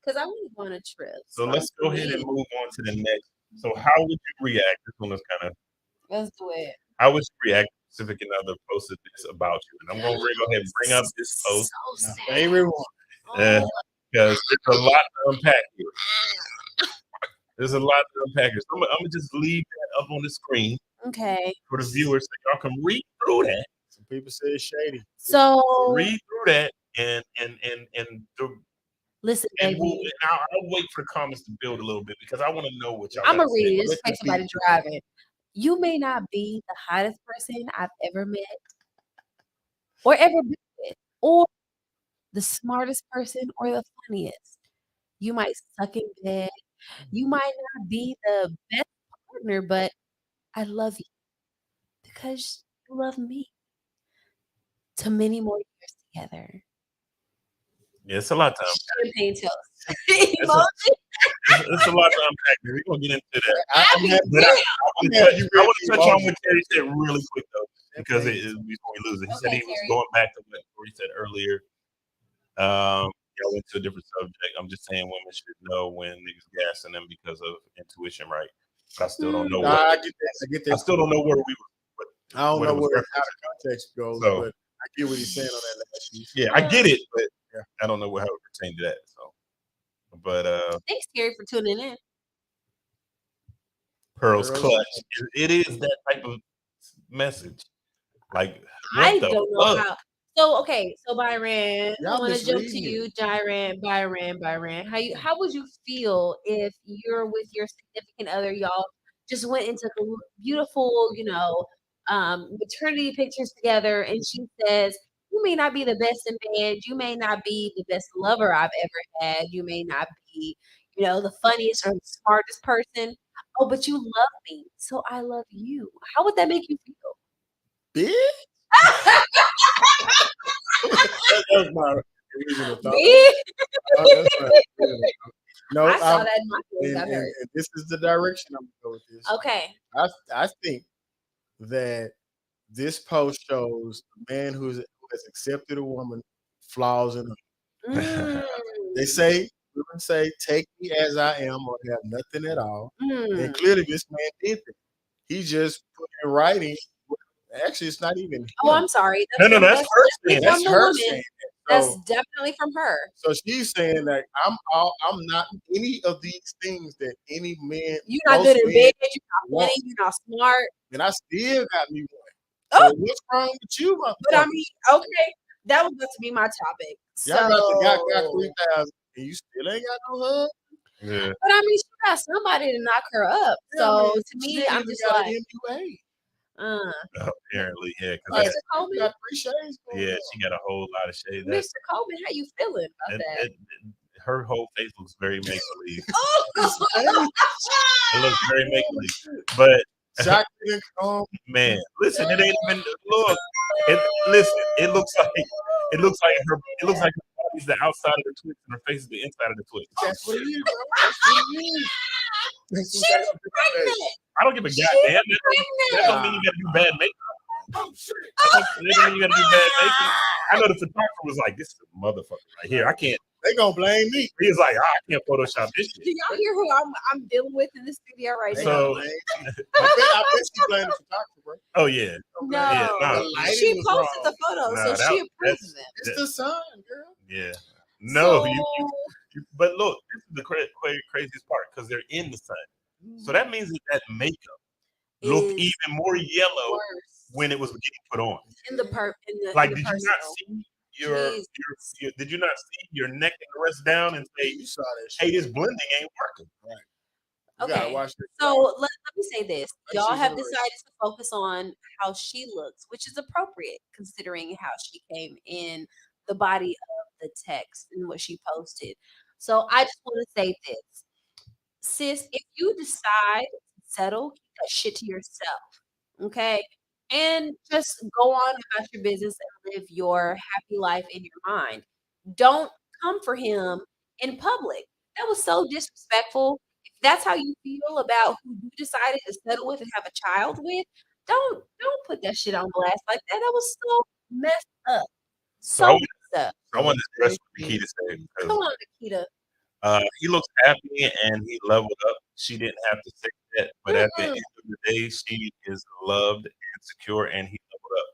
[SPEAKER 1] because I want to go on a trip.
[SPEAKER 2] So let's go ahead and move on to the next. So how would you react? This one is kind of.
[SPEAKER 1] Let's do it.
[SPEAKER 2] How would you react? Pacific and other posted this about you, and I'm gonna go ahead and bring up this post.
[SPEAKER 1] So
[SPEAKER 3] favorite one.
[SPEAKER 2] Because there's a lot to unpack here. There's a lot to unpack here. So I'm gonna just leave that up on the screen.
[SPEAKER 1] Okay.
[SPEAKER 2] For the viewers, so y'all can read through that.
[SPEAKER 3] Some people say it's shady.
[SPEAKER 1] So
[SPEAKER 2] read through that and
[SPEAKER 1] listen,
[SPEAKER 2] and
[SPEAKER 1] baby.
[SPEAKER 2] I'll wait for the comments to build a little bit because I want to know what y'all.
[SPEAKER 1] I'm gonna read it. Just in case somebody driving. You may not be the hottest person I've ever met, or ever been with, or the smartest person, or the funniest. You might suck in bed. You might not be the best partner, but I love you because you love me. To many more years together.
[SPEAKER 2] Yeah, it's a lot to unpack.
[SPEAKER 1] Champagne toast.
[SPEAKER 2] It's a lot to unpack. We're gonna get into that. I want to touch on what Terry said really quick though, because it is before we lose it. He said he was going back to what he said earlier. I went to a different subject. I'm just saying women should know when niggas gassing them because of intuition, right? But I still don't know.
[SPEAKER 3] I get that.
[SPEAKER 2] I still don't know where we were.
[SPEAKER 3] I don't know where how the context goes, but I get what he's saying on that last piece.
[SPEAKER 2] Yeah, I get it, but I don't know how it pertains to that. So, but
[SPEAKER 1] thanks, Terry, for tuning in.
[SPEAKER 2] Pearls clutch. It is that type of message. Like,
[SPEAKER 1] I
[SPEAKER 2] what the
[SPEAKER 1] don't know
[SPEAKER 2] fuck?
[SPEAKER 1] how. So okay, so Byron, I
[SPEAKER 3] Y'all
[SPEAKER 1] want to jump to
[SPEAKER 3] misreading
[SPEAKER 1] you, Byron. How would you feel if you're with your significant other, y'all just went into the beautiful, maternity pictures together, and she says, "You may not be the best in bed, you may not be the best lover I've ever had, you may not be, the funniest or the smartest person. Oh, but you love me, so I love you." How would that make you feel?
[SPEAKER 3] Bitch. That's my original thought.
[SPEAKER 1] Me?
[SPEAKER 3] That's my original thought. No,
[SPEAKER 1] I saw that in my feelings got
[SPEAKER 3] and
[SPEAKER 1] hurt.
[SPEAKER 3] this is the direction I'm going with this.
[SPEAKER 1] Okay.
[SPEAKER 3] I think that this post shows a man who has accepted a woman flaws in her.
[SPEAKER 1] Mm,
[SPEAKER 3] Women say, take me as I am or have nothing at all. And
[SPEAKER 1] mm.
[SPEAKER 3] clearly this man did that. He just put in writing. Actually, it's not even him.
[SPEAKER 1] Oh, I'm sorry.
[SPEAKER 2] No, that's her saying.
[SPEAKER 1] That's
[SPEAKER 3] That's
[SPEAKER 1] from the
[SPEAKER 3] her
[SPEAKER 1] woman.
[SPEAKER 3] saying that.
[SPEAKER 1] That's
[SPEAKER 3] So,
[SPEAKER 1] definitely from her.
[SPEAKER 3] so she's saying that I'm not any of these things that any man.
[SPEAKER 1] You're not
[SPEAKER 3] most
[SPEAKER 1] good in
[SPEAKER 3] men
[SPEAKER 1] bed. You're not
[SPEAKER 3] want.
[SPEAKER 1] funny. You're not smart.
[SPEAKER 3] And I still got me one.
[SPEAKER 1] Oh.
[SPEAKER 3] So what's wrong with you, motherfucker?
[SPEAKER 1] But I mean, okay, that was about to be my topic.
[SPEAKER 3] Y'all got
[SPEAKER 1] So,
[SPEAKER 3] 3,000 and you still ain't got no hug.
[SPEAKER 2] Yeah.
[SPEAKER 1] but I mean, she got somebody to knock her up.
[SPEAKER 3] Yeah, I
[SPEAKER 1] So
[SPEAKER 3] mean,
[SPEAKER 1] to me,
[SPEAKER 3] she
[SPEAKER 1] I'm
[SPEAKER 3] even
[SPEAKER 1] just
[SPEAKER 3] got
[SPEAKER 1] like,
[SPEAKER 3] an MUA.
[SPEAKER 2] Apparently, yeah.
[SPEAKER 3] Like,
[SPEAKER 1] Mr. Coleman,
[SPEAKER 3] got 3 shades. going
[SPEAKER 2] Yeah,
[SPEAKER 3] on.
[SPEAKER 2] she got a whole lot of shade.
[SPEAKER 1] Mr. Coleman, how you feeling about that?
[SPEAKER 2] Her whole face looks very make believe.
[SPEAKER 1] Oh,
[SPEAKER 2] It looks very make believe. But
[SPEAKER 3] Shocked and calm.
[SPEAKER 2] man, listen, it ain't even look. It looks like her body's the outside of the Twix and her face is the inside of the Twix.
[SPEAKER 3] That's what it is, bro. That's what it is.
[SPEAKER 1] she's pregnant.
[SPEAKER 2] I don't give a goddamn. That don't mean you gotta do bad makeup. That don't mean you gotta do bad makeup. I know the photographer was like, "This is a motherfucker right here. I can't."
[SPEAKER 3] They gonna blame me.
[SPEAKER 2] He was like, "I can't Photoshop this
[SPEAKER 1] Do
[SPEAKER 2] shit."
[SPEAKER 1] y'all hear who I'm dealing with in the studio right now?
[SPEAKER 2] So,
[SPEAKER 3] I bet she blamed the photographer, bro.
[SPEAKER 2] oh yeah,
[SPEAKER 1] No,
[SPEAKER 2] yeah, nah.
[SPEAKER 3] The lighting
[SPEAKER 1] she
[SPEAKER 3] was
[SPEAKER 1] posted
[SPEAKER 3] wrong.
[SPEAKER 1] the photo,
[SPEAKER 2] Nah,
[SPEAKER 1] so she approves them.
[SPEAKER 3] It's the sun, girl.
[SPEAKER 2] yeah. No,
[SPEAKER 1] So,
[SPEAKER 2] you. But look, this is the craziest part because they're in the sun. So that means that makeup looked
[SPEAKER 1] is
[SPEAKER 2] even more yellow
[SPEAKER 1] worse
[SPEAKER 2] when it was getting put on.
[SPEAKER 1] in the
[SPEAKER 2] Like,
[SPEAKER 1] in the
[SPEAKER 2] did you not see your did you not see your neck and the rest down and say,
[SPEAKER 3] You saw that shit.
[SPEAKER 2] "Hey, this blending ain't working"?
[SPEAKER 3] You gotta
[SPEAKER 1] Okay.
[SPEAKER 3] watch it.
[SPEAKER 1] So let me say this.
[SPEAKER 3] Like
[SPEAKER 1] Y'all
[SPEAKER 3] she's
[SPEAKER 1] have
[SPEAKER 3] always-
[SPEAKER 1] decided to focus on how she looks, which is appropriate considering how she came in the body of the text and what she posted. So I just want to say this. Sis, if you decide to settle, keep that shit to yourself. Okay? And just go on about your business and live your happy life in your mind. Don't come for him in public. That was so disrespectful. If that's how you feel about who you decided to settle with and have a child with, don't put that shit on blast like that. That was so messed up.
[SPEAKER 2] So I
[SPEAKER 1] So
[SPEAKER 2] want-
[SPEAKER 1] messed up.
[SPEAKER 2] I want to address what Nikita said
[SPEAKER 1] Come
[SPEAKER 2] because
[SPEAKER 1] on, Nikita.
[SPEAKER 2] he looks happy and he leveled up. She didn't have to say that, but at the
[SPEAKER 1] Mm-mm.
[SPEAKER 2] end of the day, she is loved and secure, and he leveled up.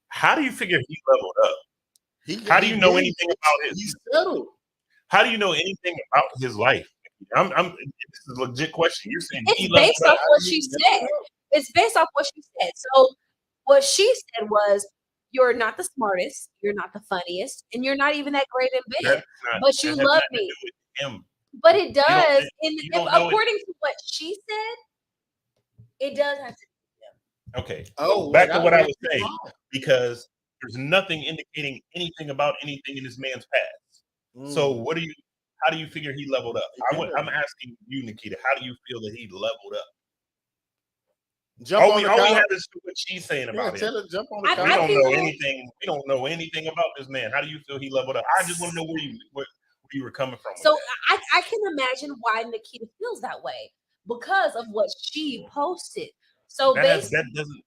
[SPEAKER 2] How do you figure he leveled up? How do you know anything about his?
[SPEAKER 3] He's settled.
[SPEAKER 2] How do you know anything about his life? This is a legit question. You're saying he
[SPEAKER 1] It's
[SPEAKER 2] leveled
[SPEAKER 1] based
[SPEAKER 2] up.
[SPEAKER 1] off what she said. It's based off what she said. So what she said was, "You're not the smartest, you're not the funniest, and you're not even that great in bed,
[SPEAKER 2] That's not-
[SPEAKER 1] but you
[SPEAKER 2] that has
[SPEAKER 1] love
[SPEAKER 2] nothing to
[SPEAKER 1] me."
[SPEAKER 2] do with him.
[SPEAKER 1] But it
[SPEAKER 2] don't-
[SPEAKER 1] does.
[SPEAKER 2] you don't know it.
[SPEAKER 1] According to what she said, it does have to.
[SPEAKER 2] Okay.
[SPEAKER 3] Oh,
[SPEAKER 2] Back to
[SPEAKER 3] that
[SPEAKER 2] what I
[SPEAKER 3] was
[SPEAKER 2] was saying,
[SPEAKER 3] wrong.
[SPEAKER 2] because there's nothing indicating anything about anything in this man's past. So how do you figure he leveled up? I'm asking you, Nikita, how do you feel that he leveled up?
[SPEAKER 3] Jump
[SPEAKER 2] All
[SPEAKER 3] on
[SPEAKER 2] we
[SPEAKER 3] the
[SPEAKER 2] have
[SPEAKER 3] couch.
[SPEAKER 2] is what she's saying
[SPEAKER 3] Yeah,
[SPEAKER 2] about
[SPEAKER 3] tell
[SPEAKER 2] him.
[SPEAKER 3] her jump on the
[SPEAKER 1] I
[SPEAKER 2] We
[SPEAKER 3] couch.
[SPEAKER 2] don't
[SPEAKER 1] feel-
[SPEAKER 2] know anything. We don't know anything about this man. How do you feel he leveled up? I just want to know where you were coming from.
[SPEAKER 1] So I can imagine why Nikita feels that way because of what she posted. So
[SPEAKER 2] that doesn't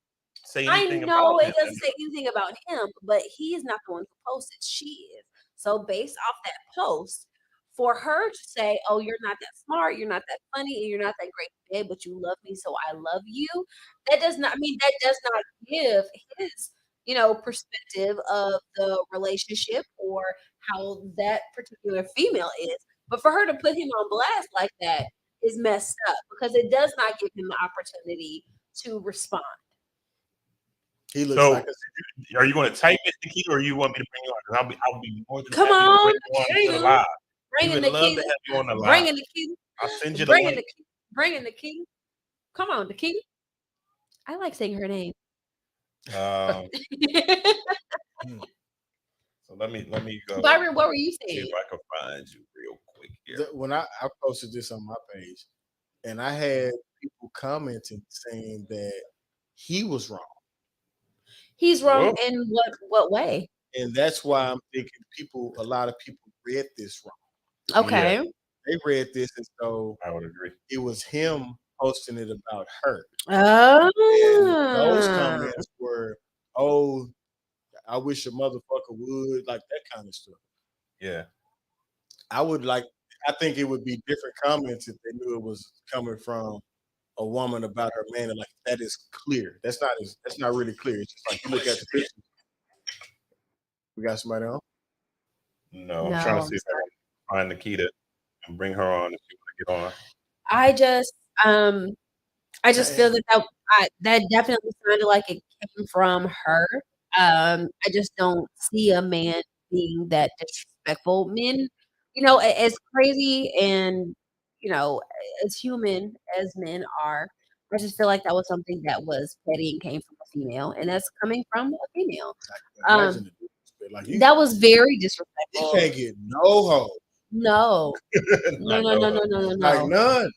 [SPEAKER 2] say
[SPEAKER 1] I
[SPEAKER 2] anything
[SPEAKER 1] know
[SPEAKER 2] about
[SPEAKER 1] it
[SPEAKER 2] him.
[SPEAKER 1] doesn't say anything about him, but he is not the one who posted. She is. So based off that post, for her to say, "Oh, you're not that smart, you're not that funny, and you're not that great in bed, but you love me, so I love you," that does not give his, perspective of the relationship or how that particular female is. But for her to put him on blast like that is messed up because it does not give him the opportunity to respond.
[SPEAKER 3] He looks like
[SPEAKER 2] are you going to type it, Nikita, or you want me to bring you on? Because I'll be more than
[SPEAKER 1] Come
[SPEAKER 2] happy
[SPEAKER 1] on,
[SPEAKER 2] to bring you on to the live.
[SPEAKER 1] Bring
[SPEAKER 2] We
[SPEAKER 1] in
[SPEAKER 2] would love
[SPEAKER 1] Nikita.
[SPEAKER 2] to have you on the live.
[SPEAKER 1] Bring in Nikita.
[SPEAKER 2] I'll send you the link.
[SPEAKER 1] Bring in Nikita. Come on, Nikita. I like saying her name.
[SPEAKER 2] So let me go.
[SPEAKER 1] Byron, what were you saying?
[SPEAKER 2] See if I can find you real quick here.
[SPEAKER 3] when I posted this on my page, and I had people commenting saying that he was wrong.
[SPEAKER 1] He's wrong in what way?
[SPEAKER 3] And that's why I'm thinking a lot of people read this wrong.
[SPEAKER 1] Okay.
[SPEAKER 3] Yeah. They read this as though
[SPEAKER 2] I would agree.
[SPEAKER 3] It was him posting it about her.
[SPEAKER 1] Oh.
[SPEAKER 3] And those comments were, "Oh, I wish a motherfucker would," like that kind of stuff.
[SPEAKER 2] Yeah.
[SPEAKER 3] I think it would be different comments if they knew it was coming from a woman about her man, and like that is clear. That's not really clear. It's just like you look at the picture. We got somebody on?
[SPEAKER 2] No, I'm trying to see if I can find Nikita and bring her on if you want to get on.
[SPEAKER 1] I just feel that definitely sounded like it came from her. I just don't see a man being that disrespectful. Men, as crazy and as human as men are, I just feel like that was something that was petty and came from a female, and that's coming from a female. That was very disrespectful.
[SPEAKER 3] You can't get no hoe.
[SPEAKER 1] No. No.
[SPEAKER 3] Like none.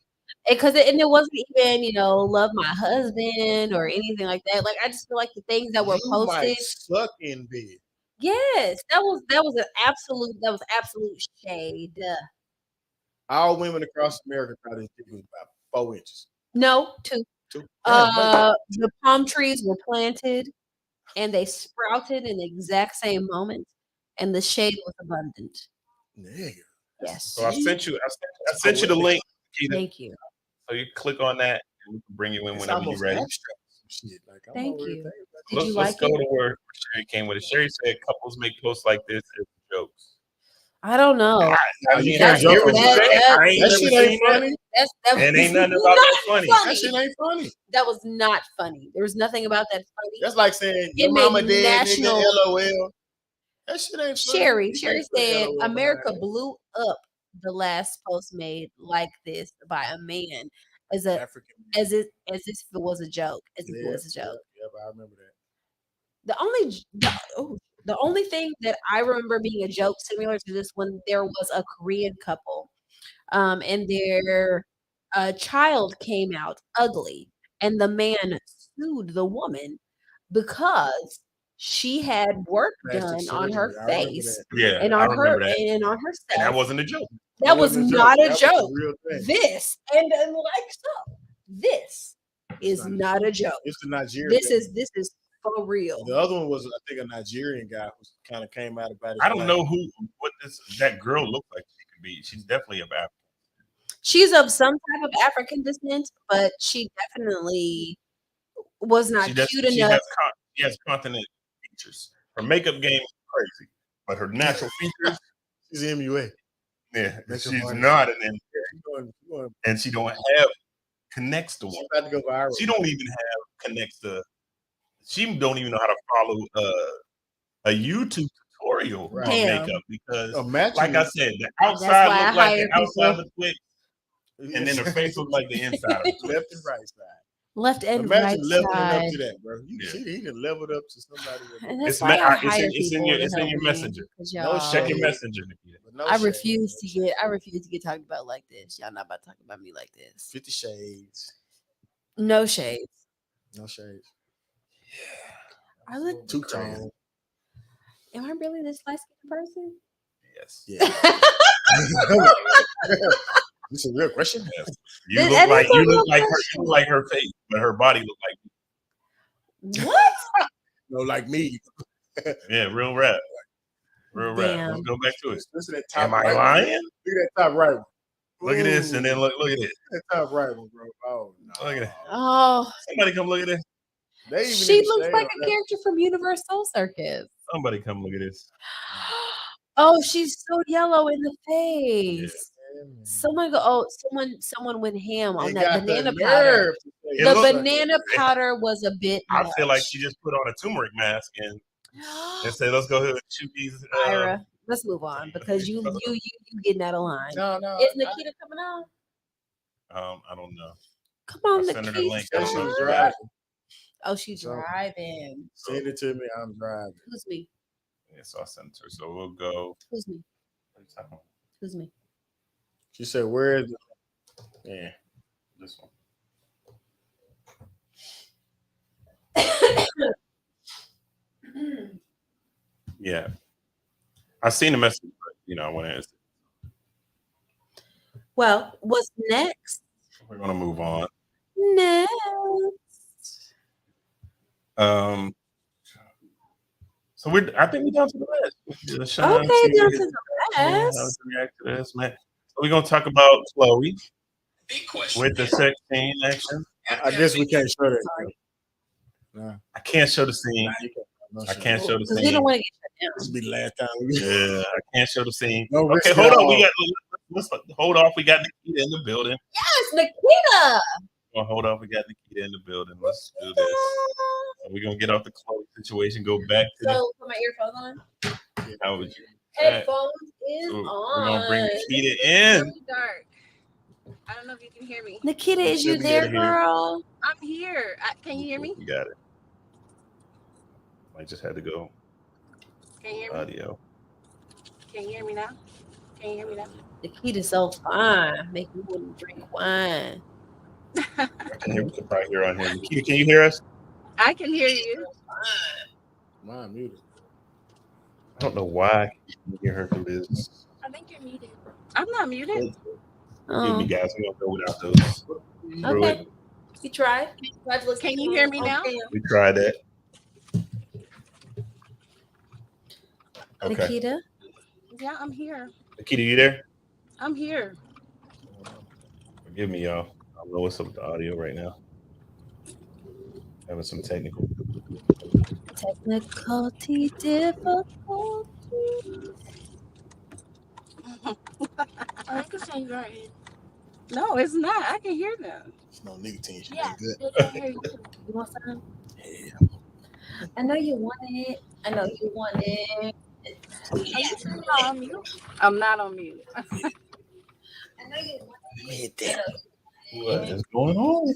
[SPEAKER 1] Because it wasn't even, love my husband or anything like that. Like I just feel like the things that were posted.
[SPEAKER 3] Might suck in bed.
[SPEAKER 1] Yes, that was absolute shade.
[SPEAKER 3] All women across America thought his dick was about 4 inches.
[SPEAKER 1] No, 2. The palm trees were planted and they sprouted in the exact same moment, and the shade was abundant.
[SPEAKER 3] Nigga.
[SPEAKER 1] Yes.
[SPEAKER 2] So I sent you the link.
[SPEAKER 1] Thank you.
[SPEAKER 2] So you click on that, and we can bring you in whenever you're ready.
[SPEAKER 1] Thank you.
[SPEAKER 2] Let's go to where Sherry came with it. Sherry said couples make posts like this as jokes.
[SPEAKER 1] I don't know.
[SPEAKER 3] That shit ain't funny.
[SPEAKER 2] And ain't nothing about that funny.
[SPEAKER 3] That shit ain't funny.
[SPEAKER 1] That was not funny. There was nothing about that funny.
[SPEAKER 3] That's like saying your mama dead, nigga, LOL. That shit ain't funny.
[SPEAKER 1] Sherry said America blew up the last post made like this by a man as if it was a joke. As if it was a joke.
[SPEAKER 3] Yeah, I remember that.
[SPEAKER 1] The only thing that I remember being a joke similar to this one, there was a Korean couple, and their child came out ugly, and the man sued the woman because she had work done on her face, and on her self.
[SPEAKER 2] And that wasn't a joke.
[SPEAKER 1] That was not a joke. This and like so, this is not a joke.
[SPEAKER 3] It's the Nigerian.
[SPEAKER 1] This is for real.
[SPEAKER 3] The other one was, I think, a Nigerian guy who kind of came out about it.
[SPEAKER 2] I don't know what that girl looked like she could be. She's definitely of African.
[SPEAKER 1] She's of some type of African descent, but she definitely was not cute enough.
[SPEAKER 2] She has continent features. Her makeup game is crazy, but her natural features.
[SPEAKER 3] She's MUA.
[SPEAKER 2] Yeah, she's not an MUA. And she don't have connects to one.
[SPEAKER 3] About to go viral.
[SPEAKER 2] She don't even have connects to. She don't even know how to follow a YouTube tutorial on makeup because, like I said, the outside looked like the outside of the Twix, and then her face looked like the inside of the Twix.
[SPEAKER 3] Left and right side.
[SPEAKER 1] Left and
[SPEAKER 3] Imagine
[SPEAKER 1] right
[SPEAKER 3] leveling
[SPEAKER 1] side.
[SPEAKER 3] up to that, bro. He done leveled up to somebody.
[SPEAKER 2] It's in your messenger. Check your messenger.
[SPEAKER 1] I refuse to get talked about like this. Y'all not about to talk about me like this.
[SPEAKER 3] 50 Shades.
[SPEAKER 1] No shades.
[SPEAKER 3] No shades.
[SPEAKER 1] Yeah. I look
[SPEAKER 3] two-tone.
[SPEAKER 1] Am I really this light-skinned person?
[SPEAKER 2] Yes.
[SPEAKER 3] Yeah. This is a real question.
[SPEAKER 2] Yes. You look like her face, but her body look like
[SPEAKER 1] you. What?
[SPEAKER 3] No, like me.
[SPEAKER 2] Yeah, real rap. Real rap. Let's go back to it. Listen to that top. Am I lying?
[SPEAKER 3] Look at that top right one.
[SPEAKER 2] Look at this, and then look at this.
[SPEAKER 3] That top right one, bro. Oh no.
[SPEAKER 2] Look at that.
[SPEAKER 1] Oh.
[SPEAKER 2] Somebody come look at this.
[SPEAKER 1] She looks like a character from Universal Circus.
[SPEAKER 2] Somebody come look at this.
[SPEAKER 1] Oh, she's so yellow in the face. Someone go. Oh, someone went ham on
[SPEAKER 3] They
[SPEAKER 1] that
[SPEAKER 3] got
[SPEAKER 1] banana
[SPEAKER 3] the
[SPEAKER 1] powder.
[SPEAKER 3] nerve to say
[SPEAKER 1] The
[SPEAKER 3] that.
[SPEAKER 1] banana powder was a bit.
[SPEAKER 2] I
[SPEAKER 1] much.
[SPEAKER 2] feel like she just put on a turmeric mask and said, "Let's go ahead and shoot these."
[SPEAKER 1] Ira, let's move on because you getting out of line.
[SPEAKER 3] No.
[SPEAKER 1] Is Nikita coming on?
[SPEAKER 2] I don't know.
[SPEAKER 1] Come on,
[SPEAKER 2] Senator
[SPEAKER 1] Nikita.
[SPEAKER 2] Link.
[SPEAKER 3] She's driving.
[SPEAKER 1] Oh, she's driving.
[SPEAKER 3] Send it to me. I'm driving.
[SPEAKER 1] Who's me?
[SPEAKER 2] Yeah, so I sent her. So we'll go.
[SPEAKER 1] Who's me? Who's me?
[SPEAKER 3] She said, "Where is it?" Yeah,
[SPEAKER 2] This one. Yeah, I seen the message, but I want to answer.
[SPEAKER 1] Well, what's next?
[SPEAKER 2] We're gonna move on.
[SPEAKER 1] Next.
[SPEAKER 2] So I think we're down to the last.
[SPEAKER 1] Okay, down to the last.
[SPEAKER 2] React to this, man. So we're gonna talk about Chloe with the sex scene action.
[SPEAKER 3] I guess we can't show that.
[SPEAKER 2] No. I can't show the scene. I can't show the scene.
[SPEAKER 1] We don't want to get shut down.
[SPEAKER 3] This will be the last time.
[SPEAKER 2] Yeah, I can't show the scene.
[SPEAKER 3] No
[SPEAKER 2] okay, hold on. Let's hold off. We got Nikita in the building.
[SPEAKER 1] Yes, Nikita.
[SPEAKER 2] Well, hold off. We got Nikita in the building. Let's do this. We're gonna get off the Chloe situation. Go back to
[SPEAKER 1] So put my earphones on.
[SPEAKER 2] How would you?
[SPEAKER 1] Headphones is
[SPEAKER 2] So
[SPEAKER 1] on.
[SPEAKER 2] we're gonna bring Nikita in.
[SPEAKER 6] Really dark. I don't know if you can hear me.
[SPEAKER 1] Nikita, is you there, girl?
[SPEAKER 6] I'm here. Can you hear me?
[SPEAKER 2] You got it. I just had to go.
[SPEAKER 6] Can you hear me?
[SPEAKER 2] Audio.
[SPEAKER 6] Can you hear me now? Can you hear me now?
[SPEAKER 1] Nikita's so fine. Make me want to drink wine.
[SPEAKER 2] I can hear. We can probably hear on here. Nikita, can you hear us?
[SPEAKER 6] I can hear you.
[SPEAKER 3] Mine muted.
[SPEAKER 2] I don't know why I can hear her through this.
[SPEAKER 6] I think you're muted. I'm not muted.
[SPEAKER 2] Give me guys. We're gonna go without those.
[SPEAKER 1] Okay. You tried.
[SPEAKER 6] Can you hear me now?
[SPEAKER 2] We tried that. Okay.
[SPEAKER 1] Nikita?
[SPEAKER 6] Yeah, I'm here.
[SPEAKER 2] Nikita, you there?
[SPEAKER 6] I'm here.
[SPEAKER 2] Forgive me, y'all. I don't know what's up with the audio right now. Having some technical
[SPEAKER 1] difficulty.
[SPEAKER 6] I can say you're right. No, it's not. I can hear them.
[SPEAKER 3] There's no nicotine. She's
[SPEAKER 6] They
[SPEAKER 3] good.
[SPEAKER 6] can hear you.
[SPEAKER 1] You want some?
[SPEAKER 3] Yeah.
[SPEAKER 1] I know you want it. I know you want it.
[SPEAKER 6] Are you sure you're not on mute? I'm not on mute.
[SPEAKER 1] I know you want it.
[SPEAKER 2] What is going on?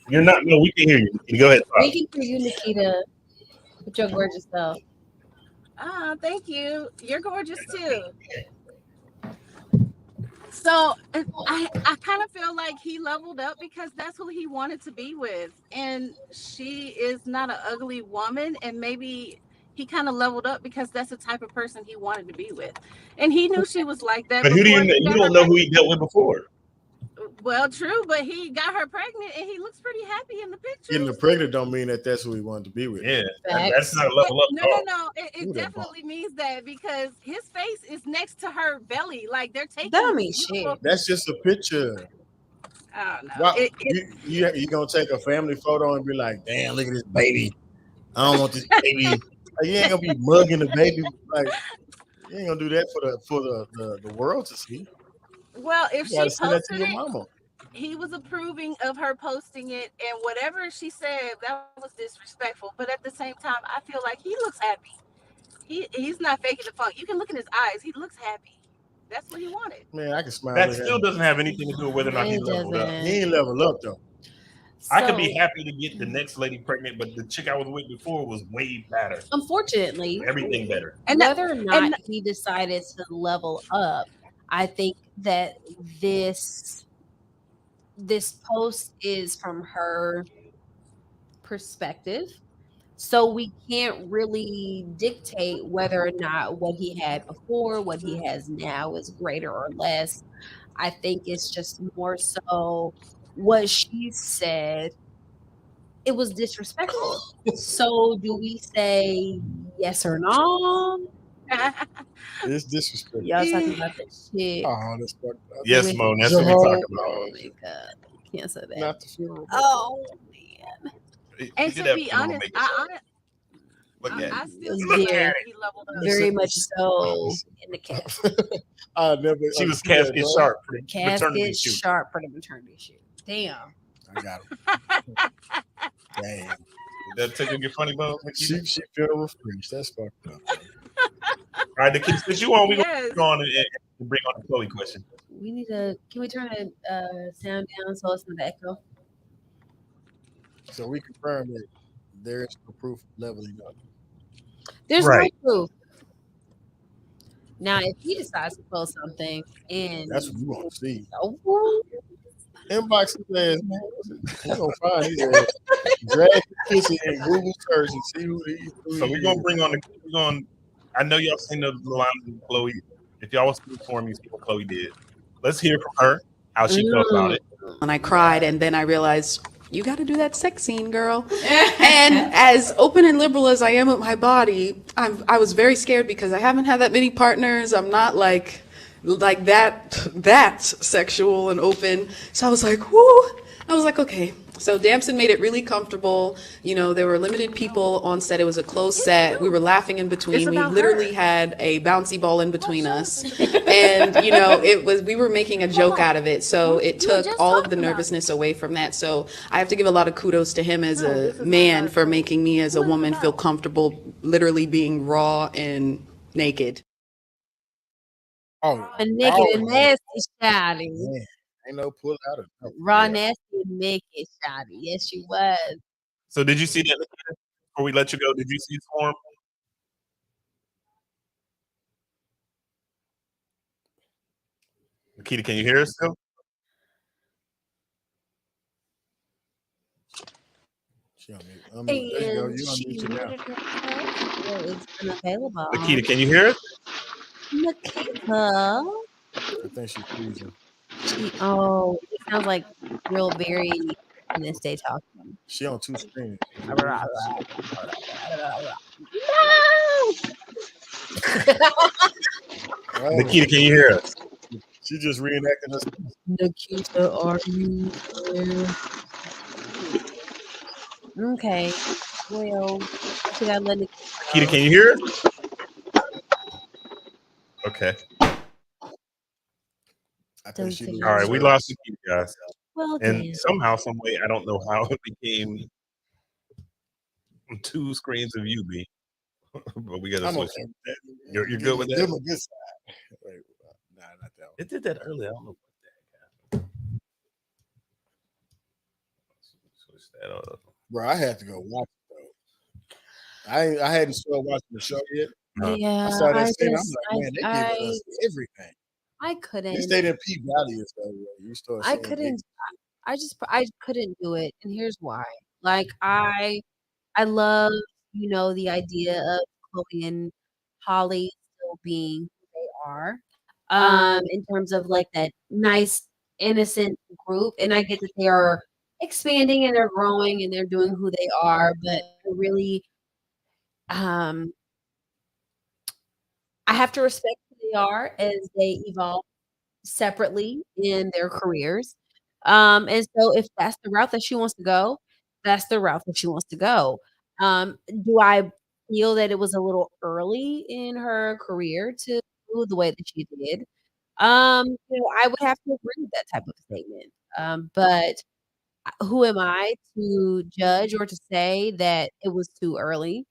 [SPEAKER 2] You're not. No, we can hear you. You go ahead.
[SPEAKER 1] We can hear you, Nikita, with your gorgeous self.
[SPEAKER 6] Thank you. You're gorgeous too. So I kind of feel like he leveled up because that's who he wanted to be with, and she is not an ugly woman, and maybe he kind of leveled up because that's the type of person he wanted to be with, and he knew she was like that.
[SPEAKER 2] But who do you don't know who he dealt with before?
[SPEAKER 6] Well, true, but he got her pregnant, and he looks pretty happy in the picture.
[SPEAKER 3] Getting her pregnant don't mean that that's who he wanted to be with.
[SPEAKER 2] Yeah, that's not a level up.
[SPEAKER 6] No. It definitely means that because his face is next to her belly, like they're taking.
[SPEAKER 1] That don't mean shit.
[SPEAKER 3] That's just a picture.
[SPEAKER 6] I don't know.
[SPEAKER 3] Why, you gonna take a family photo and be like, "Damn, look at this baby. I don't want this baby." Like, you ain't gonna be mugging the baby. Like, you ain't gonna do that for the world to see.
[SPEAKER 6] Well, if she
[SPEAKER 3] send that to
[SPEAKER 6] posted
[SPEAKER 3] your
[SPEAKER 6] it,
[SPEAKER 3] mama.
[SPEAKER 6] he was approving of her posting it, and whatever she said, that was disrespectful. But at the same time, I feel like he looks happy. He's not faking the funk. You can look in his eyes. He looks happy. That's what he wanted.
[SPEAKER 3] Man, I can smile.
[SPEAKER 2] That still doesn't have anything to do with whether or not he leveled up.
[SPEAKER 3] He ain't leveled up though.
[SPEAKER 2] I could be happy to get the next lady pregnant, but the chick I was with before was way better.
[SPEAKER 1] Unfortunately,
[SPEAKER 2] Everything better.
[SPEAKER 1] And whether or not he decided to level up, I think that this post is from her perspective. So we can't really dictate whether or not what he had before, what he has now is greater or less. I think it's just more so what she said. It was disrespectful. So do we say yes or no?
[SPEAKER 3] It's disrespectful.
[SPEAKER 1] Y'all talking about this shit.
[SPEAKER 3] Oh, that's
[SPEAKER 2] yes, Mo. That's what we talking about.
[SPEAKER 1] Oh my god, can't say that.
[SPEAKER 3] Not the funeral.
[SPEAKER 1] Oh man.
[SPEAKER 6] And to be honest,
[SPEAKER 2] Look at
[SPEAKER 6] I
[SPEAKER 2] it.
[SPEAKER 6] still
[SPEAKER 1] Look
[SPEAKER 6] feel
[SPEAKER 1] at
[SPEAKER 6] like
[SPEAKER 2] it.
[SPEAKER 6] he leveled up.
[SPEAKER 1] very much so in the casket.
[SPEAKER 3] I never.
[SPEAKER 2] She was
[SPEAKER 3] see that,
[SPEAKER 2] casket
[SPEAKER 3] bro.
[SPEAKER 2] sharp for the maternity
[SPEAKER 1] Casket
[SPEAKER 2] shoot.
[SPEAKER 1] sharp for the maternity shoot. Damn.
[SPEAKER 3] I got him. Damn.
[SPEAKER 2] Did that tickle your funny bones, Nikita?
[SPEAKER 3] She feel refreshed. That's fucked up. Bro.
[SPEAKER 2] All right, Nikita, since you on, we
[SPEAKER 6] Yes.
[SPEAKER 2] go on and bring on the Chloe question.
[SPEAKER 1] We need to. Can we turn the sound down so it's not the echo?
[SPEAKER 3] So we confirm that there is no proof of leveling up.
[SPEAKER 1] There's
[SPEAKER 2] Right.
[SPEAKER 1] no proof. Now, if he decides to post something and
[SPEAKER 3] That's what you want to see.
[SPEAKER 1] oh,
[SPEAKER 3] Inbox his ass, man. You gonna find his ass. Drag his picture in Google search and see who he is.
[SPEAKER 2] So we're gonna bring on I know y'all seen the line with Chloe. If y'all was to inform me, see what Chloe did. Let's hear from her how she felt about it.
[SPEAKER 7] And I cried, and then I realized you got to do that sex scene, girl. And as open and liberal as I am with my body, I was very scared because I haven't had that many partners. I'm not like that sexual and open. So I was like, whoo. I was like, okay. So Damson made it really comfortable. You know, there were limited people on set. It was a closed set. We were laughing in between. We literally had a bouncy ball in between us. And, you know, we were making a joke out of it. So it took all of the nervousness away from that. So I have to give a lot of kudos to him as a man for making me as a woman feel comfortable literally being raw and naked.
[SPEAKER 3] Oh,
[SPEAKER 1] and naked and nasty, shouty.
[SPEAKER 3] man. Ain't no pull out of no.
[SPEAKER 1] Raw, nasty, and naked, shouty. Yes, she was.
[SPEAKER 2] So did you see that, Nikita? Before we let you go, did you see the form? Nikita, can you hear us still?
[SPEAKER 3] She on mute. There you go.
[SPEAKER 1] And
[SPEAKER 3] You
[SPEAKER 1] she
[SPEAKER 3] unmute it now.
[SPEAKER 1] muted herself. So it's unavailable.
[SPEAKER 2] Nikita, can you hear us?
[SPEAKER 1] Nikita.
[SPEAKER 3] I think she's freezing.
[SPEAKER 1] It sounds like real very in this day talking.
[SPEAKER 3] She on two screens. Oh,
[SPEAKER 2] Nikita, can you hear us?
[SPEAKER 3] she just reenacting us.
[SPEAKER 1] Nikita, are you there? Okay. Well, should I let
[SPEAKER 2] Nikita, can you hear us? Okay.
[SPEAKER 3] I think she
[SPEAKER 1] Don't
[SPEAKER 2] All right, we lost Nikita, guys.
[SPEAKER 1] Well,
[SPEAKER 2] And
[SPEAKER 1] damn.
[SPEAKER 2] somehow, some way, I don't know how it became two screens of you, B. But we got to
[SPEAKER 3] I'm
[SPEAKER 2] switch.
[SPEAKER 3] okay with that.
[SPEAKER 2] You're good with
[SPEAKER 3] Give
[SPEAKER 2] that?
[SPEAKER 3] him a good side. Wait, nah, not that one.
[SPEAKER 2] It did that earlier. I don't know what that got. Switch that up.
[SPEAKER 3] Bro, I had to go watch it though. I hadn't started watching the show yet.
[SPEAKER 1] Yeah,
[SPEAKER 3] I saw that
[SPEAKER 1] I
[SPEAKER 3] scene. I'm
[SPEAKER 1] just,
[SPEAKER 3] like, man, they giving us everything.
[SPEAKER 1] I
[SPEAKER 3] At
[SPEAKER 1] couldn't.
[SPEAKER 3] least they didn't P Valley though. You start
[SPEAKER 1] I
[SPEAKER 3] seeing
[SPEAKER 1] couldn't. I couldn't do it, and here's why. Like I love the idea of Chloe and Holly still being who they are, in terms of like that nice innocent group, and I get that they are expanding and they're growing and they're doing who they are, but really, um, I have to respect who they are as they evolve separately in their careers. And so if that's the route that she wants to go, that's the route that she wants to go. Do I feel that it was a little early in her career to do the way that she did? I would have to agree with that type of statement. But who am I to judge or to say that it was too early?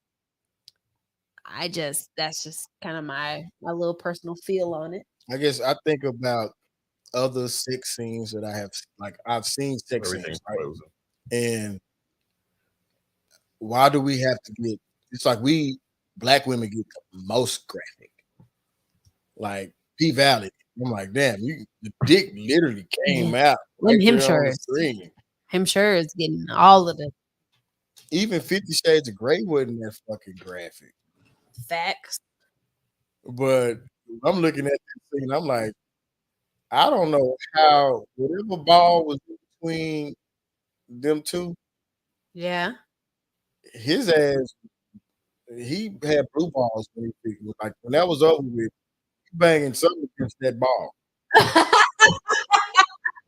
[SPEAKER 1] That's just kind of my little personal feel on it.
[SPEAKER 3] I guess I think about other sex scenes that I've seen sex
[SPEAKER 2] Everything's
[SPEAKER 3] scenes, right?
[SPEAKER 2] frozen.
[SPEAKER 3] And why do we have to get? It's like we black women get the most graphic. Like P Valley, I'm like, damn, the dick literally came out.
[SPEAKER 1] Them him
[SPEAKER 3] there on the
[SPEAKER 1] shirts.
[SPEAKER 3] screen.
[SPEAKER 1] I'm sure it's getting all of the
[SPEAKER 3] Even 50 Shades of Grey wasn't that fucking graphic.
[SPEAKER 1] facts.
[SPEAKER 3] But I'm looking at this thing, I'm like, I don't know how whatever ball was between them two,
[SPEAKER 1] Yeah.
[SPEAKER 3] his ass, he had blue balls when he like when that was over with, he banging something against that ball.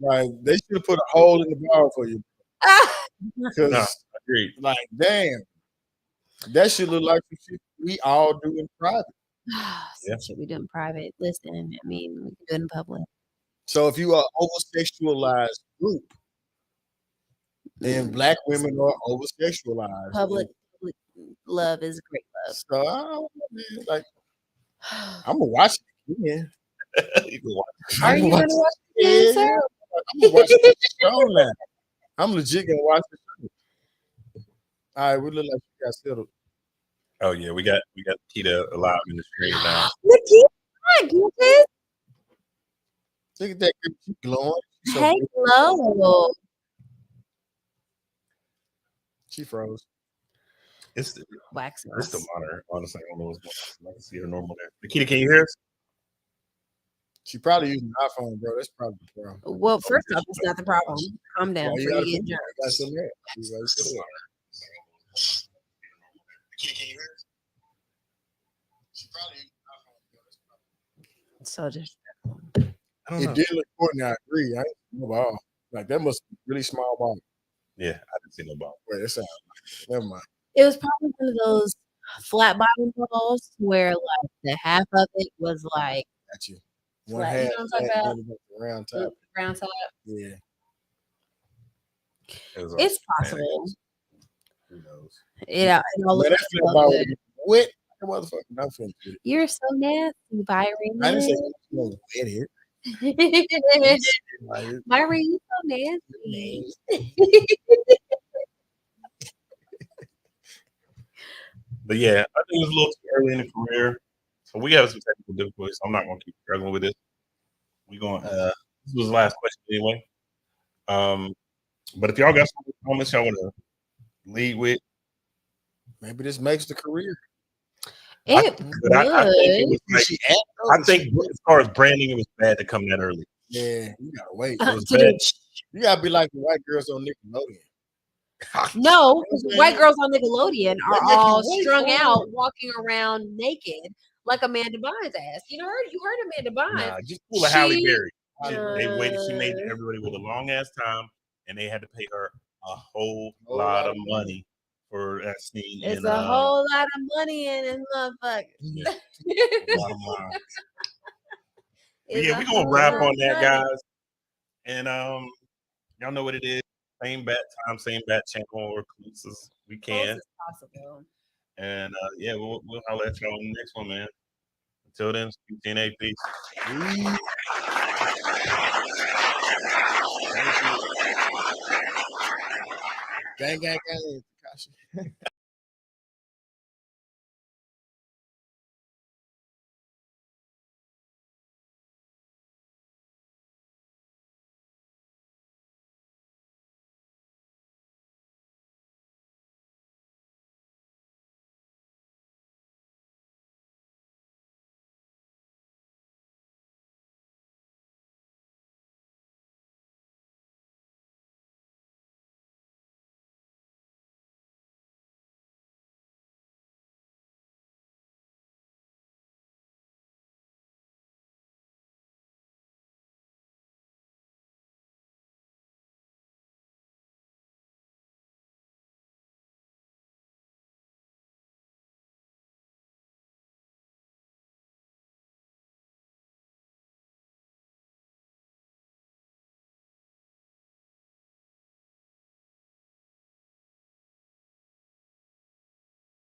[SPEAKER 3] Like they should have put a hole in the ball for you.
[SPEAKER 2] No,
[SPEAKER 3] Because
[SPEAKER 2] agreed.
[SPEAKER 3] like, damn. That shit look like some shit we all do in private.
[SPEAKER 1] Some shit we do in private. Listen, I mean, we can do it in public.
[SPEAKER 3] So if you are over-sexualized group, then black women are over-sexualized.
[SPEAKER 1] Public love is great love.
[SPEAKER 3] So I don't know, man. Like, I'm gonna watch it again.
[SPEAKER 2] You can watch it.
[SPEAKER 1] Are you gonna watch it again, sir?
[SPEAKER 3] I'm gonna watch it show now. I'm legit gonna watch it. All right, we look like we got settled.
[SPEAKER 2] Oh yeah, we got Kita alive in the screen now.
[SPEAKER 3] Look at that girl, she glowing. So
[SPEAKER 1] Hey, hello.
[SPEAKER 3] she froze.
[SPEAKER 2] It's the
[SPEAKER 1] Wax.
[SPEAKER 2] it's the monitor. Honestly, I don't know what's going on. I can see her normal there. Nikita, can you hear us?
[SPEAKER 3] She probably using an iPhone, bro. That's probably the problem.
[SPEAKER 1] Well, first off, it's not the problem. Calm down.
[SPEAKER 3] Well, you
[SPEAKER 1] before
[SPEAKER 3] gotta
[SPEAKER 1] you
[SPEAKER 3] put-
[SPEAKER 1] get
[SPEAKER 3] you gotta sit there. You gotta sit there.
[SPEAKER 2] Nikita, can you hear us?
[SPEAKER 3] She probably using an iPhone, bro. That's probably-
[SPEAKER 1] So just
[SPEAKER 2] I don't
[SPEAKER 3] It
[SPEAKER 2] know.
[SPEAKER 3] did look important. I agree. I ain't no ball. Like that must be really small ball.
[SPEAKER 2] Yeah, I didn't see no ball.
[SPEAKER 3] Wait, that's never mind.
[SPEAKER 1] it was probably one of those flat bottom balls where like the half of it was like
[SPEAKER 3] Got you. One
[SPEAKER 1] flat.
[SPEAKER 3] half.
[SPEAKER 1] You know what I'm talking
[SPEAKER 3] flat,
[SPEAKER 1] about?
[SPEAKER 3] the other round top.
[SPEAKER 1] Round top.
[SPEAKER 3] Yeah.
[SPEAKER 2] It was
[SPEAKER 1] It's
[SPEAKER 2] all
[SPEAKER 1] possible.
[SPEAKER 2] Who knows?
[SPEAKER 1] It all
[SPEAKER 3] Man,
[SPEAKER 1] looks
[SPEAKER 3] that flat
[SPEAKER 1] so
[SPEAKER 3] ball
[SPEAKER 1] good.
[SPEAKER 3] was wet. That motherfucker. Not finna do it.
[SPEAKER 1] You're so nasty,
[SPEAKER 3] I didn't say
[SPEAKER 1] Byron.
[SPEAKER 3] you wet it. Like,
[SPEAKER 1] Byron, you so nasty.
[SPEAKER 2] But yeah, I think it was a little too early in the career. So we have some technical difficulties. So I'm not gonna keep struggling with this. We're going this was the last question anyway. But if y'all got some comments y'all wanna lead with,
[SPEAKER 3] maybe this makes the career.
[SPEAKER 1] It
[SPEAKER 2] but I think it
[SPEAKER 1] would.
[SPEAKER 2] was like,
[SPEAKER 3] She act
[SPEAKER 2] I think as far as branding, it was bad to come that early.
[SPEAKER 3] Yeah, you gotta wait.
[SPEAKER 2] It was
[SPEAKER 1] To do-
[SPEAKER 2] bad.
[SPEAKER 3] You gotta be like the white girls on Nickelodeon.
[SPEAKER 1] No, because the white girls on Nickelodeon are
[SPEAKER 3] They make you
[SPEAKER 1] all
[SPEAKER 3] wait
[SPEAKER 1] strung
[SPEAKER 3] for it.
[SPEAKER 1] out, walking around naked like Amanda Bynes' ass. You heard Amanda Bynes.
[SPEAKER 2] Nah, just pull a Halle
[SPEAKER 1] She-
[SPEAKER 2] Berry. They waited. She made everybody with a long ass time, and they had to pay her a whole lot of money for that scene.
[SPEAKER 1] It's
[SPEAKER 2] in,
[SPEAKER 1] a whole lot of money in this motherfucker.
[SPEAKER 2] Yeah.
[SPEAKER 3] Bottom line.
[SPEAKER 2] But yeah, we're gonna wrap on that, guys. And y'all know what it is. Same bat time, same bat channel, or close as we can.
[SPEAKER 1] Possible.
[SPEAKER 2] And yeah, we'll holler at y'all on the next one, man. Until then, QTNA, peace.
[SPEAKER 3] Gang, gang, gang.